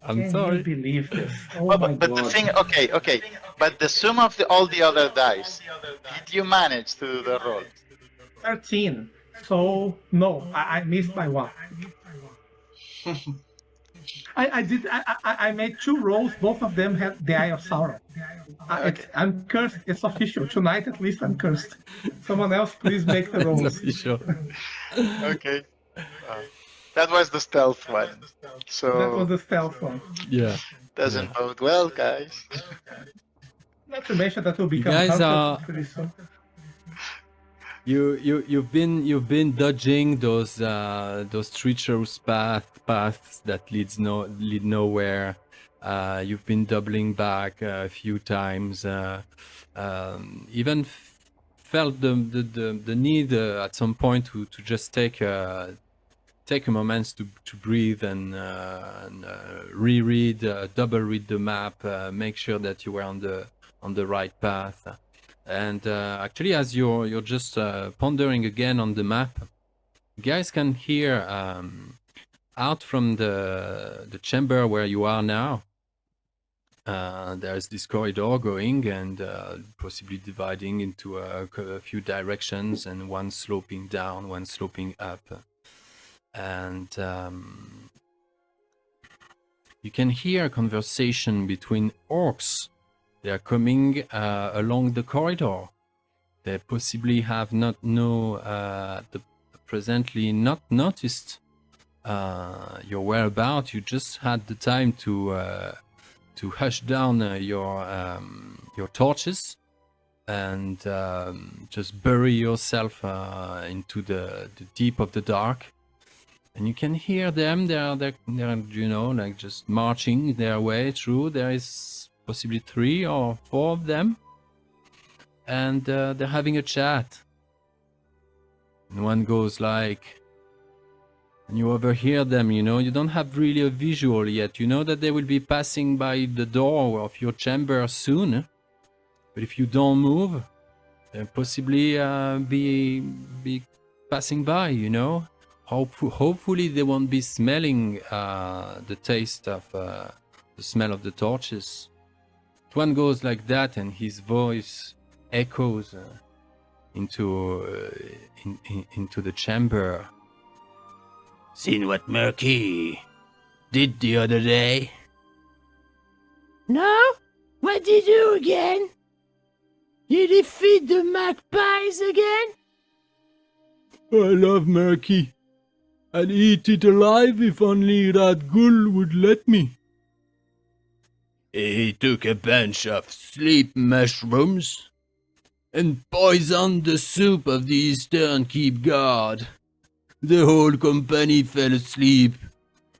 I'm Can sorry. you believe this? Oh But my god. the thing, okay. But the sum of all the other dice, did you manage to do the roll? 13. So no, I missed by 1. I did. I made 2 rolls. Both of them had the Eye of Sauron. Okay. I'm cursed. It's official. Tonight, at least, I'm cursed. Someone else, please make the rolls. Sure. Okay. That was the stealth one. That was So the stealth one. Yeah. doesn't bode well, guys. Not to mention that will become guys hunted are- pretty soon. You've been dodging those treacherous paths that lead nowhere. You've been doubling back a few times. Even felt the need at some point to just take a moment to breathe and reread, double read the map, make sure that you were on the right path. And actually, as you're just pondering again on the map, you guys can hear out from the chamber where you are now. There's this corridor going and possibly dividing into a few directions, and one sloping down, one sloping up. And you can hear a conversation between orcs. They are coming along the corridor. They possibly have presently not noticed your whereabouts. You just had the time to hush down your torches and just bury yourself into the deep of the dark. And you can hear them. They're like just marching their way through. There is possibly 3 or 4 of them, and they're having a chat. And one goes like, and you overhear them. You don't have really a visual yet. You know that they will be passing by the door of your chamber soon, but if you don't move, they'll possibly be passing by. Hopefully they won't be smelling the taste of the smell of the torches. One goes like that, and his voice echoes into the chamber. Seen what Murky did the other day? No? What did you do again? You defeat the magpies again? I love Murky. I'd eat it alive if only Radgul would let me. He took a bunch of sleep mushrooms and poisoned the soup of the Eastern Keep Guard. The whole company fell asleep,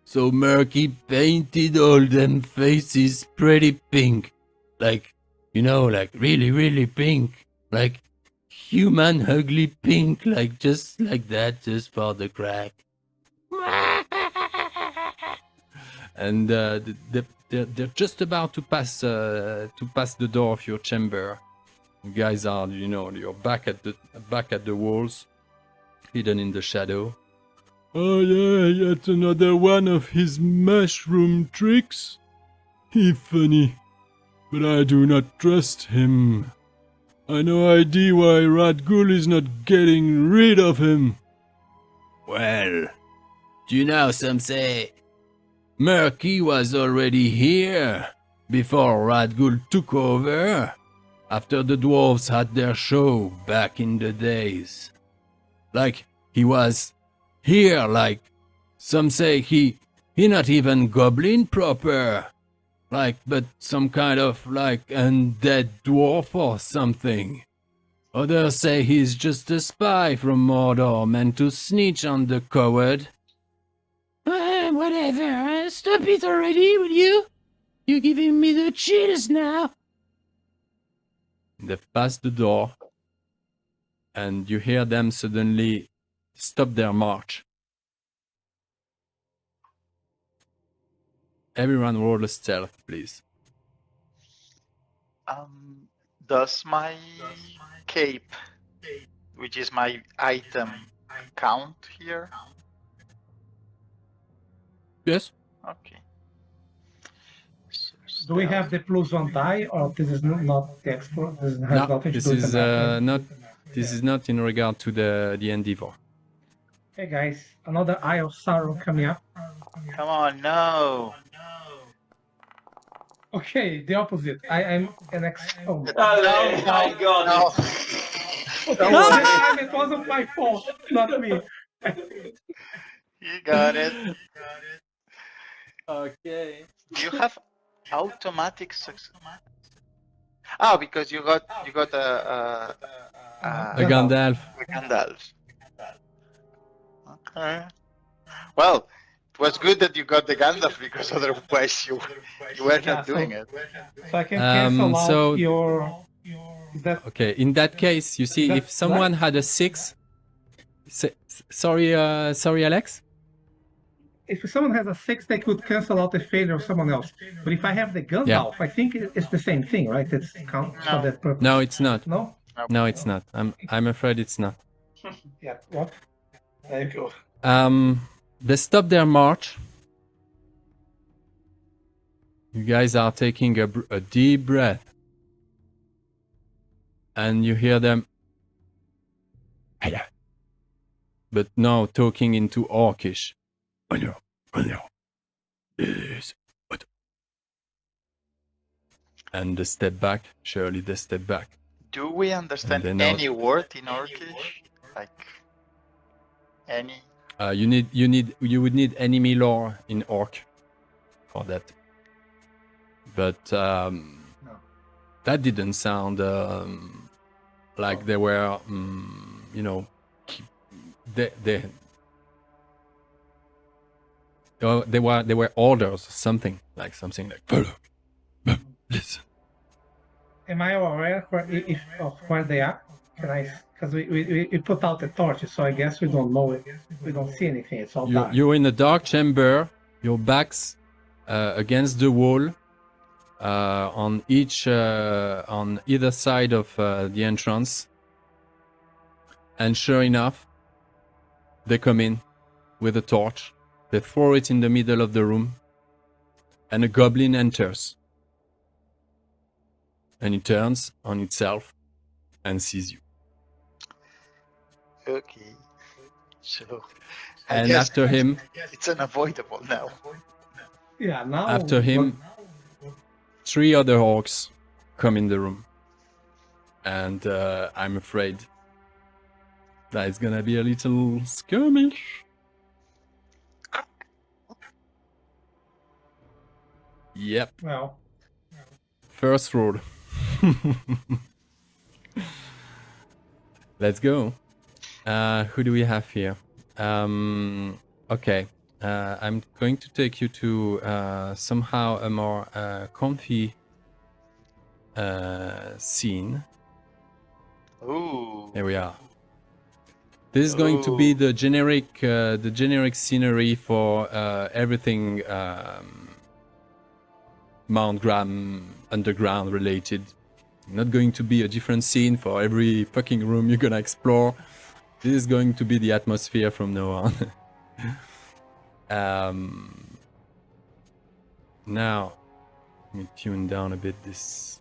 so Murky painted all them faces pretty pink. Like really, really pink. Like human ugly pink, just like that, just for the crack. And they're just about to pass the door of your chamber. You guys are, you're back at the walls, hidden in the shadow. Oh yeah, yet another one of his mushroom tricks. He funny, but I do not trust him. I no idea why Radgul is not getting rid of him. Well, do you know some say Murky was already here before Radgul took over, after the dwarves had their show back in the days. Like, he was here, like, some say he not even goblin proper, like, but some kind of, like, undead dwarf or something. Others say he's just a spy from Mordor meant to snitch on the coward. Whatever, stop it already, will you? You're giving me the chills now. They've passed the door, and you hear them suddenly stop their march. Everyone roll a stealth, please. Does my cape, which is my item, count here? Yes. Okay. Do we have the plus 1 die, or this is not the explore? This has nothing to this do with is the map, right? not. This is not in regard to the endeavor. Hey guys, another Eye of Sauron coming up. Come on, no. Okay, the opposite. I am an exponent. No, I got no. Okay, Don't this worry. time it wasn't my fault, not me. You got it. Okay. Do you have automatic success? Ah, because you got A Gandalf. a Gandalf. Okay. Well, it was good that you got the Gandalf because otherwise you were Yeah, not doing it. So I can cancel out so- your. Is that Okay, in that case, you see, if That's someone right. had a 6... Sorry, Alex? if someone has a 6, they could cancel out the failure of someone else. But if I have the Gandalf, I think it's the same thing, right? It's count for No. that purpose. No, it's not. No? No, it's not. I'm afraid it's not. Yeah. What? There you go. They stop their march. You guys are taking a deep breath. And you hear them. But now talking into Orcish. And they step back. Surely they step back. Do we understand And then any word in Orcish? Like any? You would need enemy lore in Orc for that. But that didn't sound like they were, they were orders, something like follow, listen. Am I aware of where they are? Can I? Because we put out the torches, so I guess we don't know it. We don't see anything. It's all dark. You're in a dark chamber. Your backs against the wall. On either side of the entrance, and sure enough, they come in with a torch. They throw it in the middle of the room, and a goblin enters, and it turns on itself and sees you. Okay. So. I And guess after him, it's unavoidable now. Yeah. Now. after him, 3 other orcs come in the room, and I'm afraid that it's gonna be a little skirmish. Yep. Well. First roll. Let's go. Who do we have here? Okay. I'm going to take you to somehow a more comfy scene. Ooh. Here we are. This is going to be the generic scenery for everything Mount Graham underground related. Not going to be a different scene for every fucking room you're gonna explore. This is going to be the atmosphere from now on. Now, let me tune down a bit this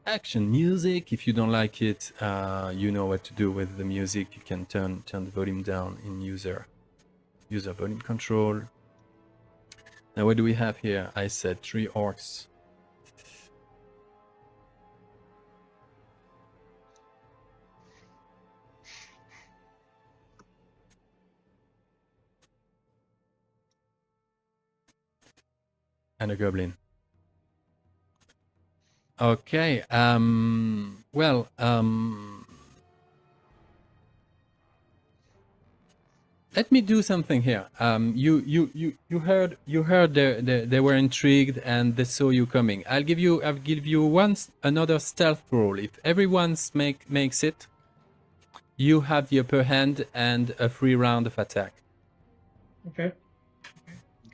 action music. If you don't like it, you know what to do with the music. You can turn the volume down in user volume control. Now, what do we have here? I said 3 orcs. And a goblin. Okay. Well. Let me do something here. You heard they were intrigued and they saw you coming. I'll give you another stealth roll. If everyone makes it, you have the upper hand and a free round of attack. Okay.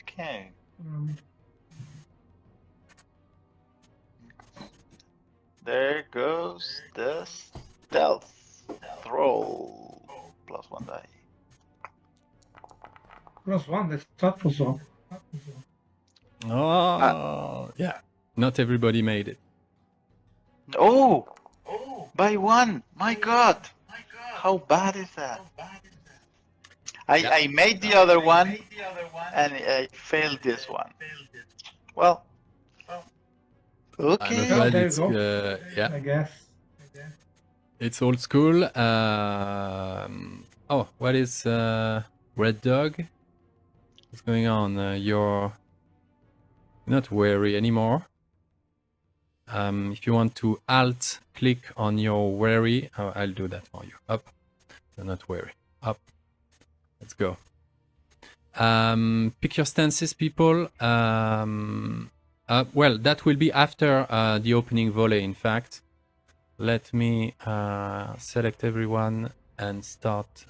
Okay. There goes the stealth roll. +1 die. +1. That's not +1. Oh, yeah. Not everybody made it. Oh! By 1! My god! How bad is that? I made the other one, and I failed this one. Well, I'm okay. Well, afraid there you it's go. yeah, I guess. it's old school. Oh, what is Red Dog? What's going on? You're not wary anymore. If you want to alt click on your wary, I'll do that for you. Up. You're not wary. Up. Let's go. Pick your stances, people. Well, that will be after the opening volley, in fact. Let me select everyone and start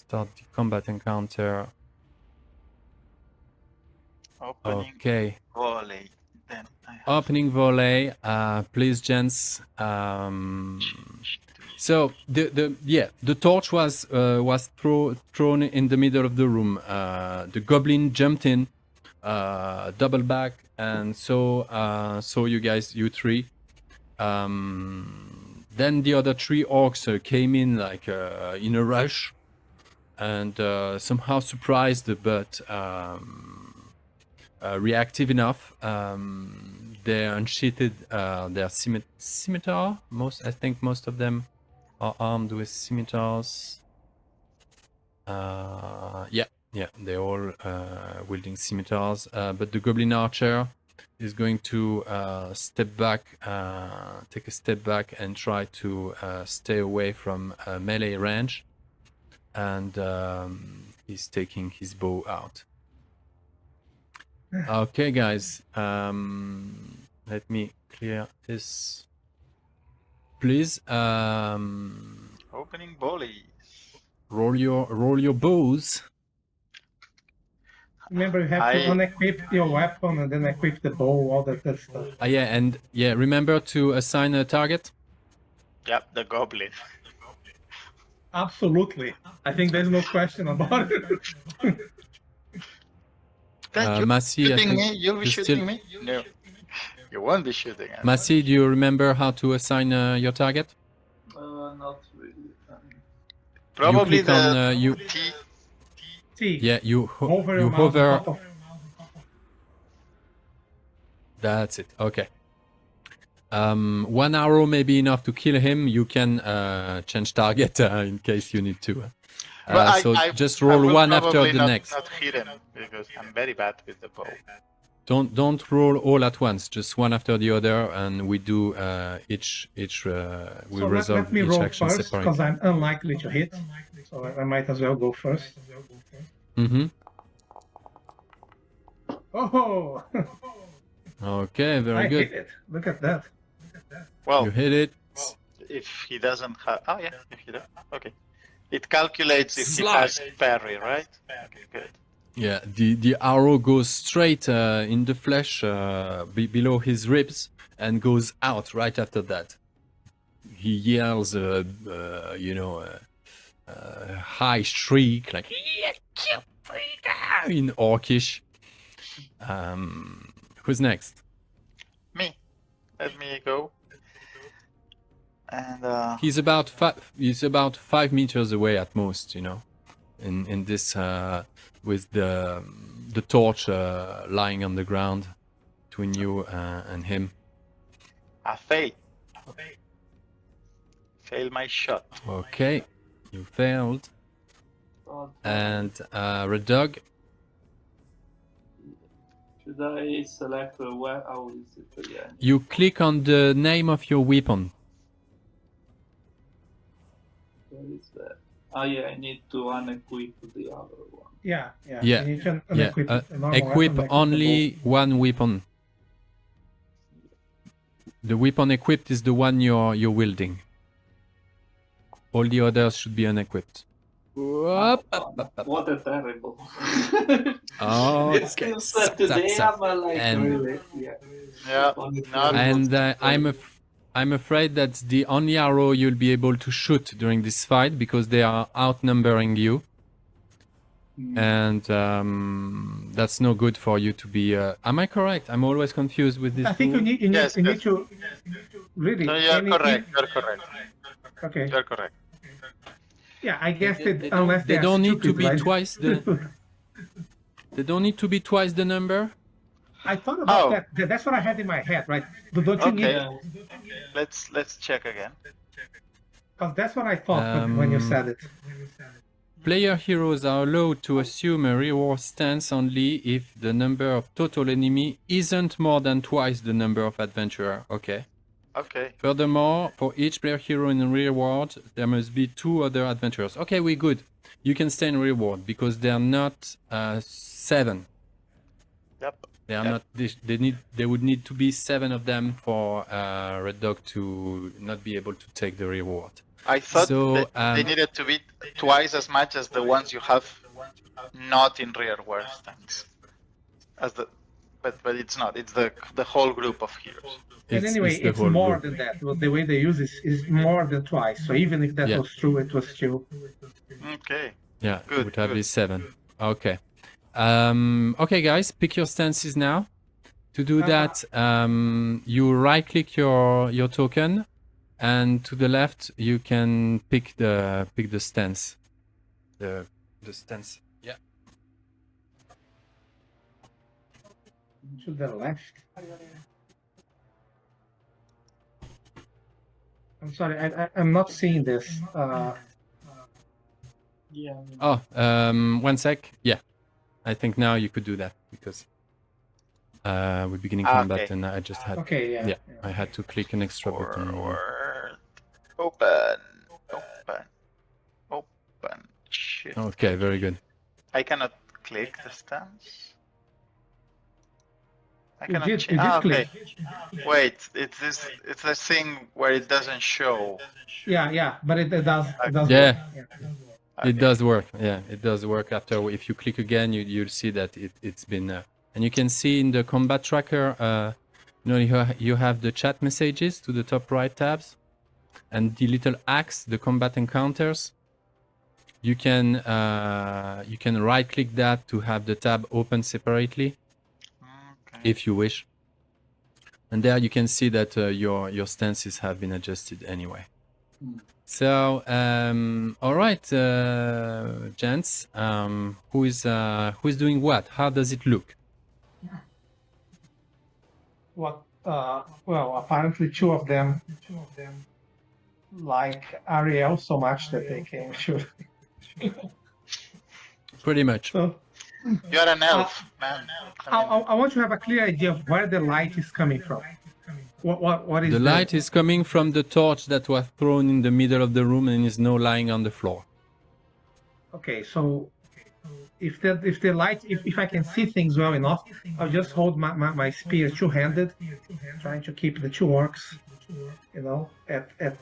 the combat encounter. Opening Okay. volley. Then I have Opening volley. Please, gents. So the torch was thrown in the middle of the room. The goblin jumped in, double back, and saw you three. Then the other three orcs came in like in a rush, and somehow surprised but reactive enough. They unsheathed their scimitar. I think most of them are armed with scimitars. They're all wielding scimitars. But the goblin archer is going to take a step back and try to stay away from melee range. And he's taking his bow out. Okay, guys. Let me clear this. Please. opening volley. Roll your bows. Remember, you have to unequip your weapon and then equip the bow, all that good stuff. Remember to assign a target. Yep, the goblin. Absolutely. I think there's no question about it. Massey, I shooting think me? You'll be you shooting still- me? No. You won't be shooting at me. Massey, do you remember how to assign your target? Not really. Probably you click on the T. See, you hover you your mouse on hover. top of. That's it. Okay. One arrow may be enough to kill him. You can change target in case you need to. But just I roll will one after probably the next. not hit him because I'm very bad with the bow. Don't roll all at once. Just one after the other, and we do each. We So resolve let me each roll action first separately. because I'm unlikely to hit. So I might as well go first. Mm-hmm. Oh, Okay, very I good. hit it. Look at that. Well, You hit it. if he doesn't have... Oh, yeah, if he does. Okay. It calculates if Slide. he has parry, right? Okay, good. Yeah, the arrow goes straight in the flesh below his ribs and goes out right after that. He yells, high shriek like in Orcish. Who's next? Me. Let me go. And He's about 5 meters away at most, in this with the torch lying on the ground between you and him. I fail. Fail my shot. Okay, you failed. Oh, And Red Dog, should I select a where? How is it again? you click on the name of your weapon. Where is that? Oh yeah, I need to unequip the other one. Yeah. Yeah, You need to Yeah, unequip the normal equip weapon, only one weapon. The weapon equipped is the one you're wielding. All the others should be unequipped. What a terrible. Oh, It's still set today. I'm like And- really, yeah. Yeah, not And I'm afraid that's the only arrow you'll be able to shoot during this fight because they are outnumbering you. And that's no good for you to be. Am I correct? I'm always confused with this. I think you rule. need Yes, you yes. need to really. No, you're correct. You're correct. Okay. You're correct. Yeah, I guess They unless they are don't need to stupid, be right? twice the. They don't need to be twice the number. I thought about Oh, that. That's what I had in my head, right? But don't you need? okay. Yeah. Let's check again. Because that's what I thought when you said it. Player heroes are allowed to assume a rearward stance only if the number of total enemy isn't more than twice the number of adventurer. Okay. Okay. Furthermore, for each player hero in rearward, there must be 2 other adventurers. Okay, we're good. You can stay in rearward because they are not 7. Yep. They are Yep. not. They would need to be 7 of them for Red Dog to not be able to take the reward. I thought So, that they needed to be twice as much as the ones you have not in rearward stance. But it's not. It's the whole group of heroes. And anyway, the it's whole more group. than that. Well, the way they use it is more than twice. So even if that Yeah. was true, it was still. Okay. Yeah, Good, it would have good. be 7. Okay. Okay, guys, pick your stances now. To do that, you right-click your token, and to the left you can pick the stance. The stance. Yeah. To the left. I'm sorry, I'm not seeing this. Yeah. Oh, 1 sec. Yeah, I think now you could do that because we're beginning combat, Okay. and I just had Okay, yeah. I had to click an extra button. Forward. Open. Shift. Okay, very good. I cannot click the stance. I You cannot did change. click. Okay. Wait, it's this thing where it doesn't show. Yeah, but it does. It does. Yeah. Work. Okay. It does work. Yeah, it does work. After, if you click again, you'll see that it's been. And you can see in the combat tracker, you have the chat messages to the top right tabs, and the little axe, the combat encounters. You can right click that to have the tab open separately, Okay. if you wish. And there you can see that your stances have been adjusted anyway. So, all right, gents, who is doing what? How does it look? What? Well, apparently 2 of them like Ariel so much that they came. Sure. Pretty much. So You're an elf, man. I want to have a clear idea of where the light is coming from. What is The light is coming from the torch that was thrown in the middle of the room and is now lying on the floor. Okay, so if the light, if I can see things well enough, I'll just hold my spear two-handed, trying to keep the 2 orcs, at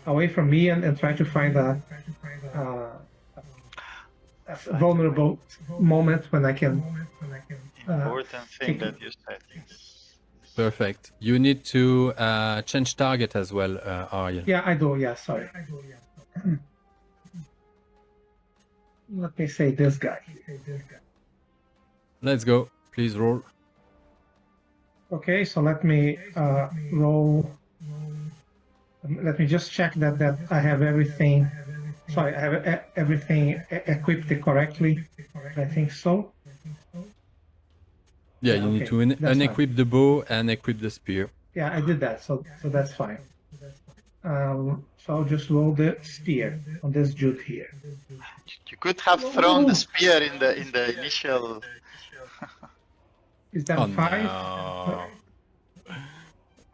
away from me, and try to find a vulnerable moment when I can. Important thing that you said. Perfect. You need to change target as well, Ariel. Yeah, I do. Yeah, sorry. Let me say this guy. Let's go. Please roll. Okay, so let me roll. Let me just check that I have everything. Sorry, I have everything equipped correctly. I think so. Yeah, Yeah, you need okay, to that's unequip the bow and equip the spear. Yeah, I did that, so that's fine. So I'll just roll the spear on this dude here. You could have thrown the spear in the initial. Is that Oh 5? no.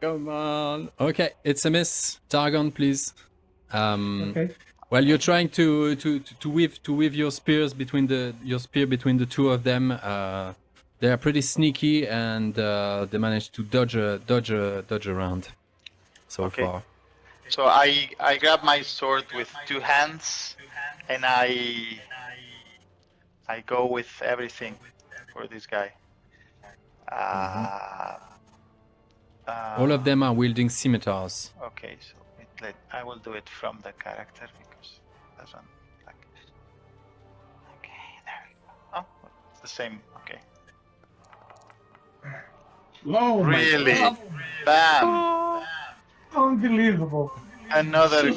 Come on. Okay, it's a miss. Targon, please. Okay. Well, you're trying to weave your spears between between the 2 of them. They are pretty sneaky, and they managed to dodge around so Okay. far. So I grab my sword with 2 hands, and I go with everything for this guy. All of them are wielding scimitars. Okay, so I will do it from the character because that's one. Okay, there we go. Oh, it's the same. Okay. Whoa! Really? Bam! Unbelievable. Another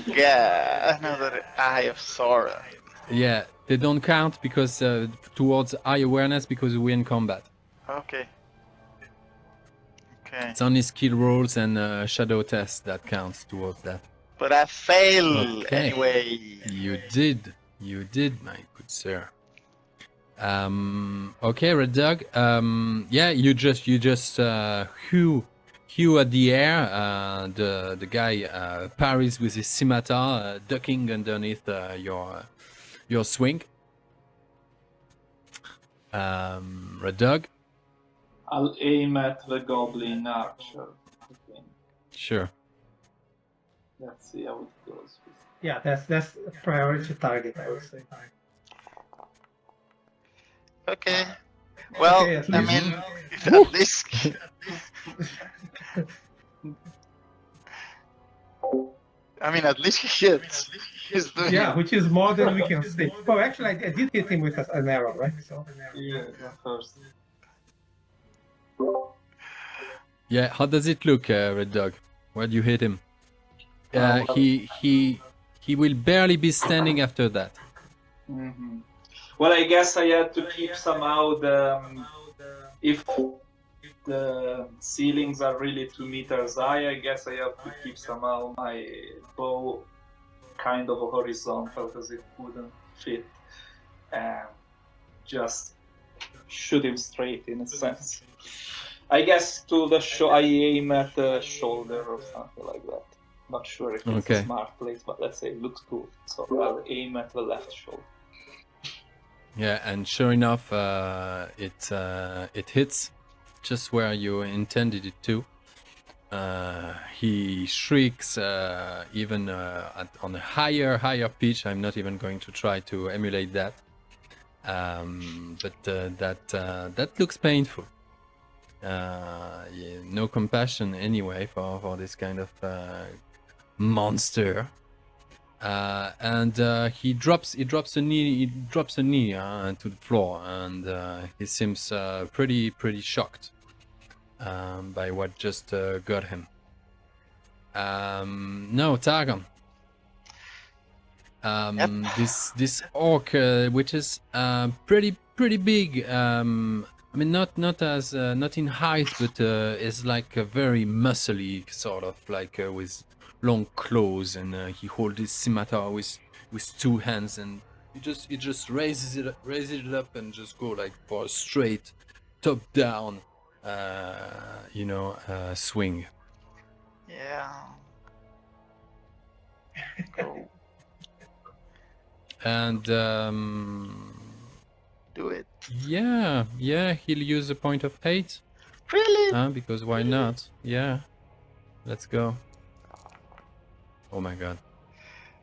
Eye of Sauron. Yeah, they don't count because towards high awareness because we're in combat. Okay. Okay. It's only skill rolls and shadow tests that counts towards that. But I fail Okay. anyway. You did, my good sir. Okay, Red Dog. Yeah, you just hew at the air. The guy parries with his scimitar, ducking underneath your swing. Red Dog. I'll aim at the goblin archer. Okay. Sure. Let's see how it goes. Yeah, that's a priority target, I would say. Okay. Well, Okay, at I least- mean, at least. I mean, at least he hits. He's doing Yeah, which is more than we can say. Oh, actually, I did hit him with an arrow, right? So Yeah, first. Yeah, how does it look, Red Dog? Where do you hit him? Well- He will barely be standing after that. Mm-hmm. Well, I guess I had to keep somehow if the ceilings are really 2 meters high, I guess I have to keep somehow my bow kind of horizontal because it wouldn't fit and just shoot him straight in a sense. I guess to the I aim at the shoulder or something like that. Not sure if it's Okay. a smart place, but let's say it looks cool. So I'll aim at the left shoulder. Yeah, and sure enough, it hits just where you intended it to. He shrieks even on a higher pitch. I'm not even going to try to emulate that. But that looks painful. Yeah, no compassion anyway for this kind of monster. And he drops a knee to the floor, and he seems pretty shocked by what just got him. No, Targon. This orc, which is pretty big. I mean, not in height, but is like a very muscly sort of like with long claws, and he holds his scimitar with 2 hands, and he just raises it up and just go like for a straight top down, swing. Yeah. Go. And Do it. yeah, he'll use a point of hate. Really? Because why not? Yeah. Let's go. Oh my god.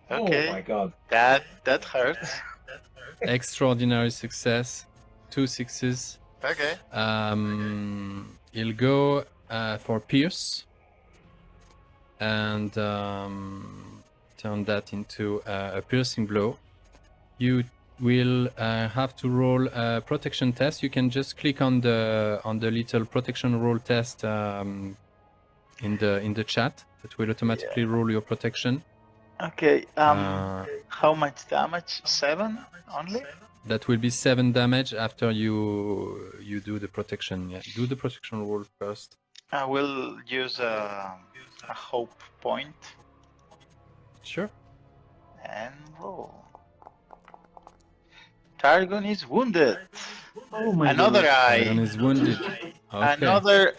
Okay. Oh my god. That hurts. Extraordinary success. 2 6s. Okay. He'll go for Pierce. And turn that into a piercing blow. You will have to roll a protection test. You can just click on the little protection roll test in the chat. That will automatically roll your protection. Okay. How much damage? 7 only? That will be 7 damage after you do the protection. Yeah, do the protection roll first. I will use a hope point Sure. and roll. Targon is wounded. Oh my Another god. eye. Targon is wounded. Okay. Another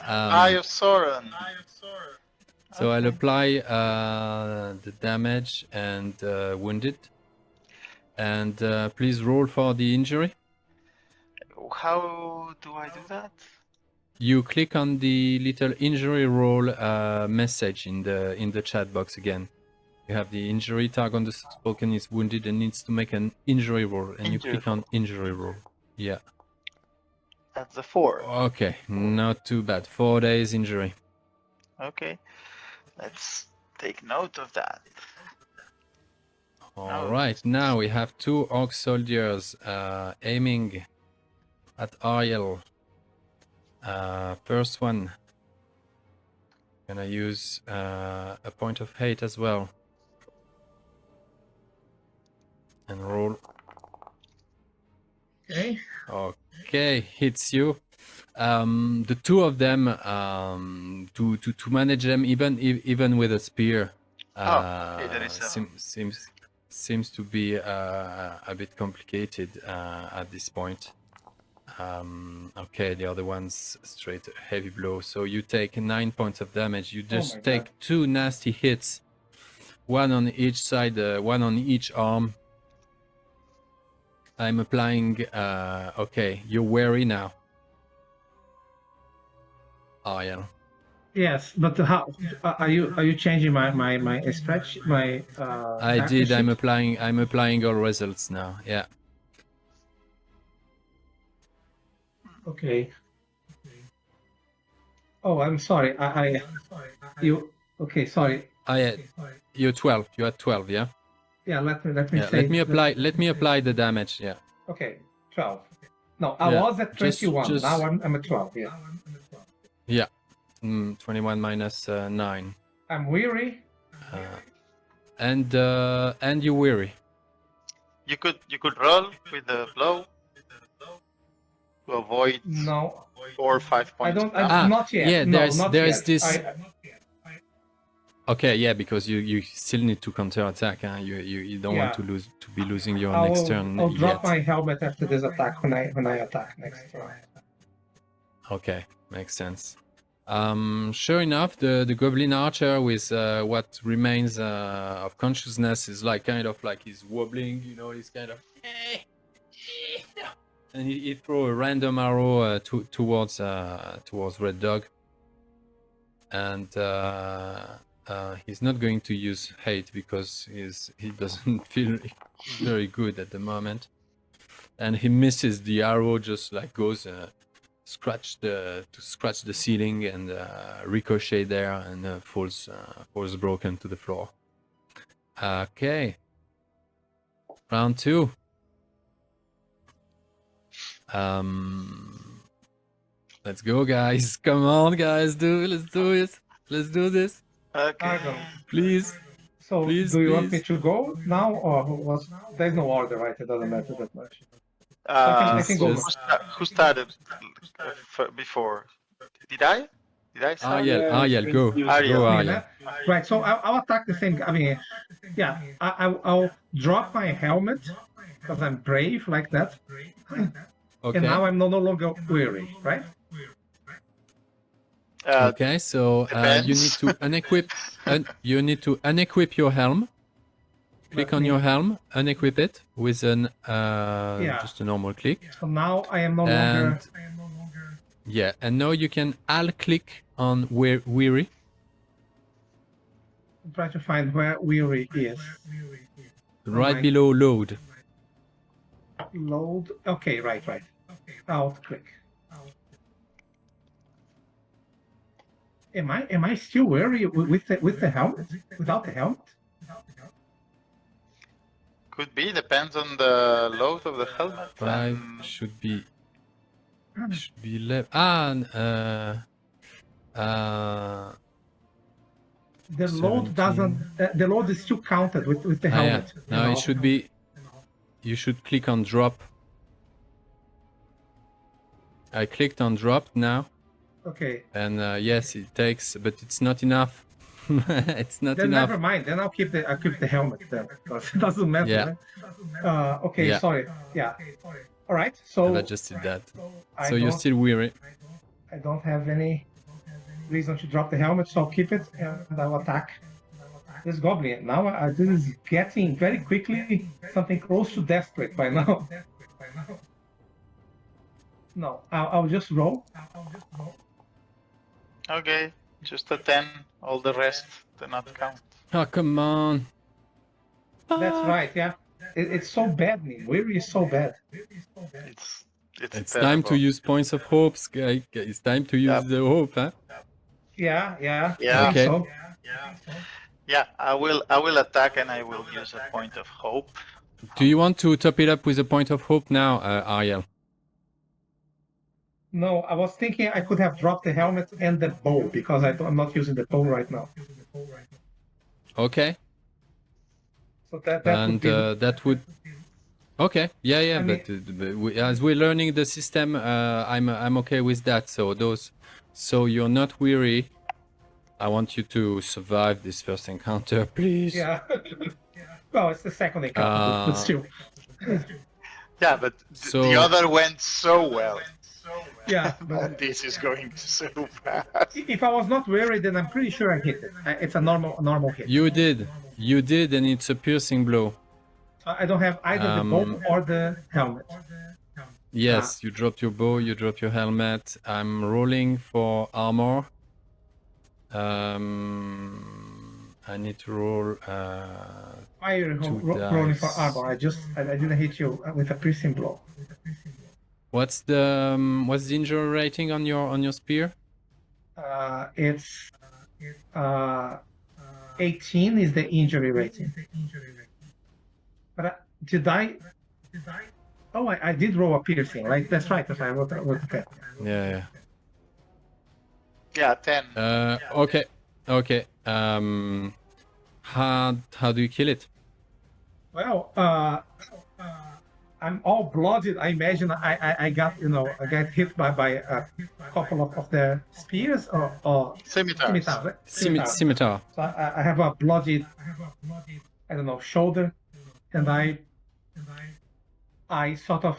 Eye of Sauron. So I'll apply the damage and wounded. And please roll for the injury. How do I do that? You click on the little injury roll message in the chat box again. You have the injury tag on the spoken is wounded and needs to make an injury roll, and you click on injury roll. Yeah. That's the 4. Okay, not too bad. 4 days injury. Okay. Let's take note of that. All right, now we have 2 orc soldiers aiming at Ariel. First one gonna use a point of hate as well. And roll. Okay. Okay, hits you. The two of them, to manage them, even with a spear, Okay, there is a... seems to be a bit complicated at this point. Okay, the other one's straight heavy blow. So you take 9 points of damage. You just my take God. 2 nasty hits, one on each side, one on each arm. I'm applying. Okay, you're wary now. Oh yeah. Yes, but how are you changing my stretch my I character did. I'm sheet? applying all results now. Yeah. Okay. Oh, I'm sorry. You okay? Sorry. You're 12. You're at 12. Yeah. Yeah. Let me Yeah. say. Let me apply the damage. Yeah. Okay. 12. No, I Yeah, was at 21. just- Now I'm at 12. Yeah. Yeah. 21 minus 9. I'm weary. And you're weary. You could roll with the blow to avoid No, 4 or 5 I points. don't. of damage. Not yet. yeah, No, there's not yet. this. Okay, yeah, because you still need to counterattack. You don't want Yeah. to be losing your next turn I'll drop yet. my helmet after this attack when I attack next turn. Okay, makes sense. Sure enough, the goblin archer with what remains of consciousness is like kind of like he's wobbling, you know, he's kind of, and he throw a random arrow towards Red Dog, and he's not going to use hate because he doesn't feel very good at the moment, and he misses the arrow, just like goes. Scratch the ceiling and ricochet there and falls broken to the floor. Okay, round 2. Let's go, guys. Come on, guys. Let's do it. Let's do this. Okay. Argon. Please. So Please, do you want me please. to go now, or was there's no order, right? It doesn't matter that much. I can go. Who started before? Did I? Did I start? Ariel, go. Ariel. Go, Me, Ariel. né? Right. So I'll attack the thing. I mean, yeah. I'll drop my helmet because I'm brave like that, Okay. and now I'm no longer weary, right? Okay, so you need to unequip. You need to unequip your helm. Click on your helm, unequip it with an just a normal click. So now I am no longer. Yeah, and now you can alt click on weary. Try to find where weary is. Right my- below load. Load. Okay, right. Alt click. Am I still weary with the helmet? Without the helmet? Could be, depends on the load of the helmet. 5 and- should be left. The load doesn't. The load is still counted with the Yeah. helmet. you No, know? it should be. You should click on drop. I clicked on drop now, Okay. and yes, it takes, but it's not enough. It's not Then enough. never mind. Then I'll keep the helmet then, because it doesn't matter. Yeah. Right? Okay. Yeah. Sorry. Yeah. All right. So I've adjusted that. I So you're don't- still weary. I don't have any reason to drop the helmet, so I'll keep it and I'll attack this goblin. Now this is getting very quickly something close to desperate by now. No, I'll just roll. Okay, just a 10. All the rest do not count. Oh, come on. That's right. Yeah, it's so bad. Weary is so bad. It's Time to terrible. use points of hope, guy. It's time to use Yep. the hope, huh? Yeah. Yeah. I think Okay. so. Yeah, I will attack and I will use a point of hope. Do you want to top it up with a point of hope now, Ariel? No, I was thinking I could have dropped the helmet and the bow because I'm not using the bow right now. Okay. So that And would be. that would. Okay. Yeah. I mean- But as we're learning the system, I'm okay with that. So you're not weary. I want you to survive this first encounter, please. Yeah. Well, it's the second encounter, but still. Yeah, but So- the other went so well. Yeah. But And this is going so bad. if I was not worried, then I'm pretty sure I hit it. It's a normal hit. you did, and it's a piercing blow. I don't have either the bow or the helmet. Yes, you dropped your bow, you dropped your helmet. I'm rolling for armor. I need to roll. Why are you rolling for armor? I didn't hit you with a piercing blow. What's the injury rating on your spear? It's 18 is the injury rating. But did I? Oh, I did roll a piercing, right? That's right. That's right. I wrote that. Yeah. Yeah, 10. Okay. How do you kill it? Well, I'm all blooded. I imagine I got hit by a couple of their spears or Scimitars. right? Scimitar. So I have a bloodied, I don't know, shoulder, and I sort of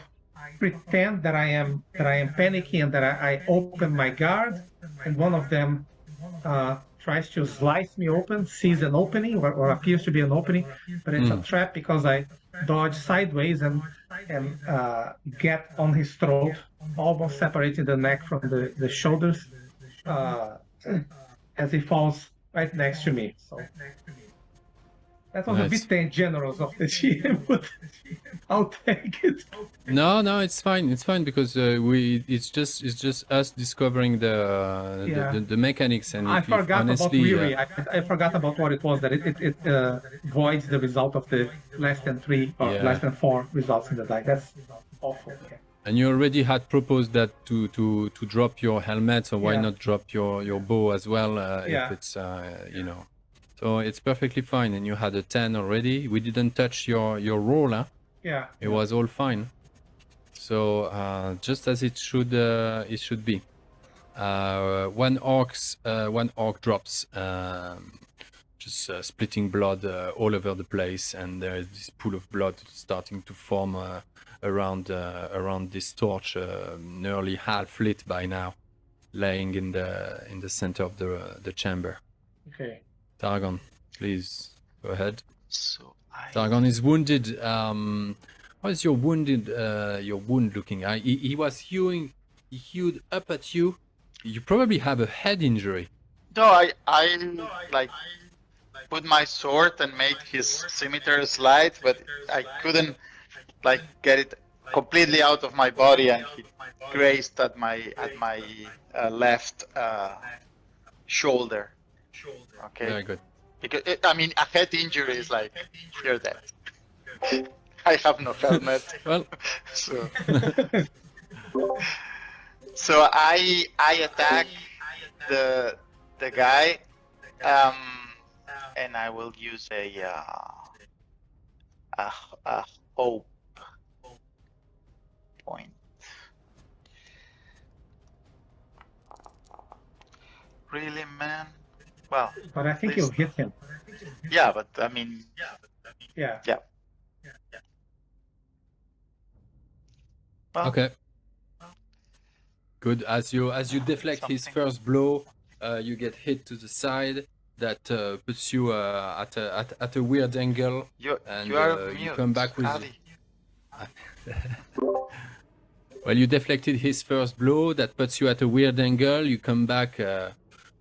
pretend that I am panicking and that I open my guard, and one of them tries to slice me open, sees an opening or appears to be an opening, but it's a trap because I dodge sideways and get on his throat, almost separating the neck from the shoulders, as he falls right next to me. So that was a bit generous of the GM, but I'll take it. No, it's fine. It's fine because it's just us discovering the mechanics, and I forgot honestly, about Weary. I forgot about what it was, that it voids the result of the less than 3 or less than 4 results in the die. That's awful. Yeah. And you already had proposed that to drop your helmet, so why not drop your bow as well? If it's so it's perfectly fine. And you had a 10 already. We didn't touch your roll, huh? Yeah. It was all fine. So just as it should be. One orc drops, just splitting blood all over the place, and there is this pool of blood starting to form around this torch, nearly half lit by now, laying in the center of the chamber. Okay. Targon, please go ahead. So Targon is wounded. How is your wound looking? He was hewing. He hewed up at you. You probably have a head injury. No, I like put my sword and make his scimitar slide, but I couldn't like get it completely out of my body, and he grazed at my left shoulder. Okay. Very good. Because a head injury is like you're dead. I have no helmet. Well, so I attack the guy, and I will use a hope point. Really, man? Well, but I think you'll hit him. Yeah, but I mean, Yeah. Well, okay. Good. As you deflect his first blow, you get hit to the side. That puts you at a weird angle, you and are you mute, come back with. Ali. Well, you deflected his first blow. That puts you at a weird angle. You come back,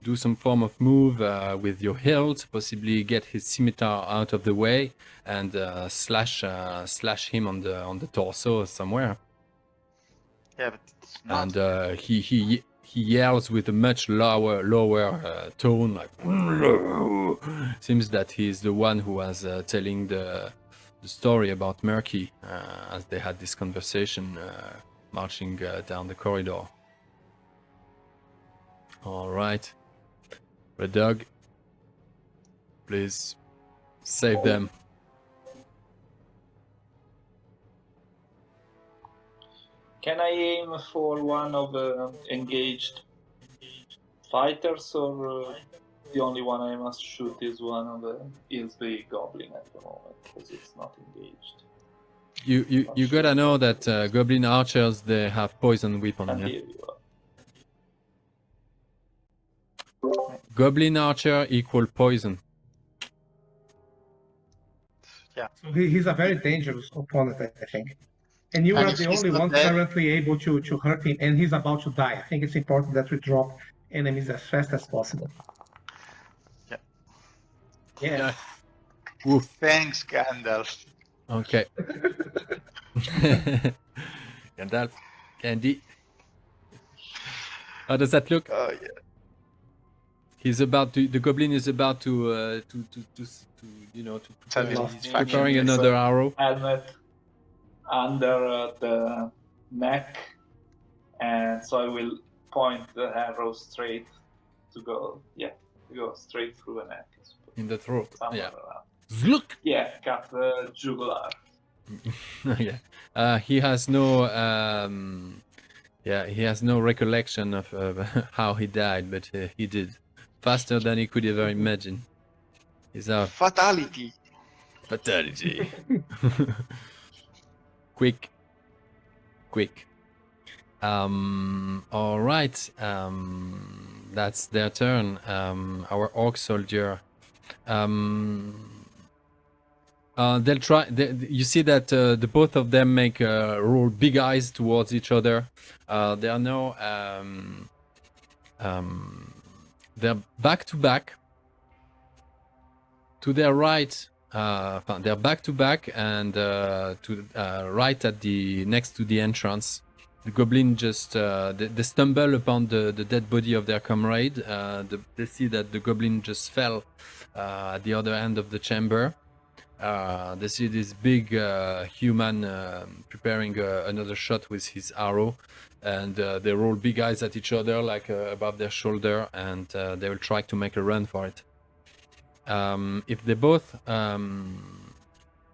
do some form of move with your hilt, possibly get his scimitar out of the way, and slash him on the torso somewhere. Yeah, but it's not. And he yells with a much lower tone, like. Seems that he's the one who was telling the story about Murky as they had this conversation marching down the corridor. All right. Red Dog, please save them. Can I aim for one of the engaged fighters, or the only one I must shoot is the goblin at the moment because it's not engaged? You gotta know that goblin archers, they have poison weapon. And Yeah? here you are. Goblin archer equal poison. So he's a very dangerous opponent, I think. And you And are if the he's only not one dead- currently able to hurt him, and he's about to die. I think it's important that we drop enemies as fast as possible. Yeah. Yes. Woof. Thanks, Gandalf. Okay. Gandalf, Candy. How does that look? Oh yeah. He's about to. The goblin is about to Tell his Satisfaction. preparing another arrow. Helmet under the neck, and so I will point the arrow straight to go straight through the neck. I suppose. In the throat. Somewhere Yeah. around. Zluk! Yeah, cut the jugular. Yeah. He has no. He has no recollection of how he died, but he did faster than he could ever imagine. He's a Fatality. fatality. Quick. All right. That's their turn. Our orc soldier. They'll try. You see that the both of them make roll big eyes towards each other. They are now. They're back to back. To their right, they're back to back, and to right at the next to the entrance. The goblin just they stumble upon the dead body of their comrade. They see that the goblin just fell at the other end of the chamber. They see this big human preparing another shot with his arrow, and they roll big eyes at each other like above their shoulder, and they will try to make a run for it. If they both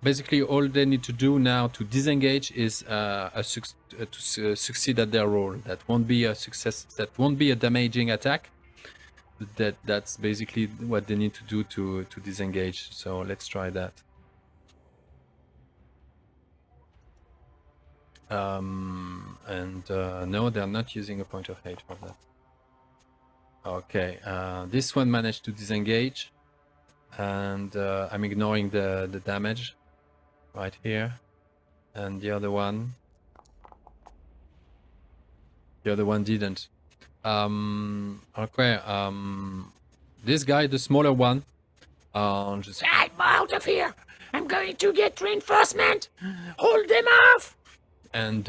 basically all they need to do now to disengage is to succeed at their roll. That won't be a success. That won't be a damaging attack. That's basically what they need to do to disengage. So let's try that. No, they're not using a point of hate for that. Okay, this one managed to disengage, and I'm ignoring the damage right here, and the other one didn't. Okay, this guy, the smaller one, just I'm out of here. I'm going to get reinforcement. Hold them off. and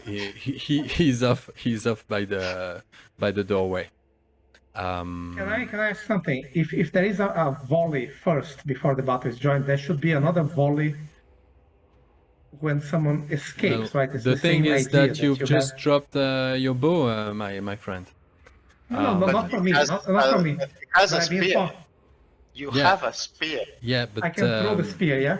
he's off by the doorway. Can I ask something? If there is a volley first before the battle is joined, there should be another volley when someone escapes, right? It's the thing same is idea that you've you just have. dropped your bow, my friend. No, But not for me. because- Not for me. but because But a I mean, spear. for- You Yeah. have a spear. Yeah, but I can throw the spear, yeah?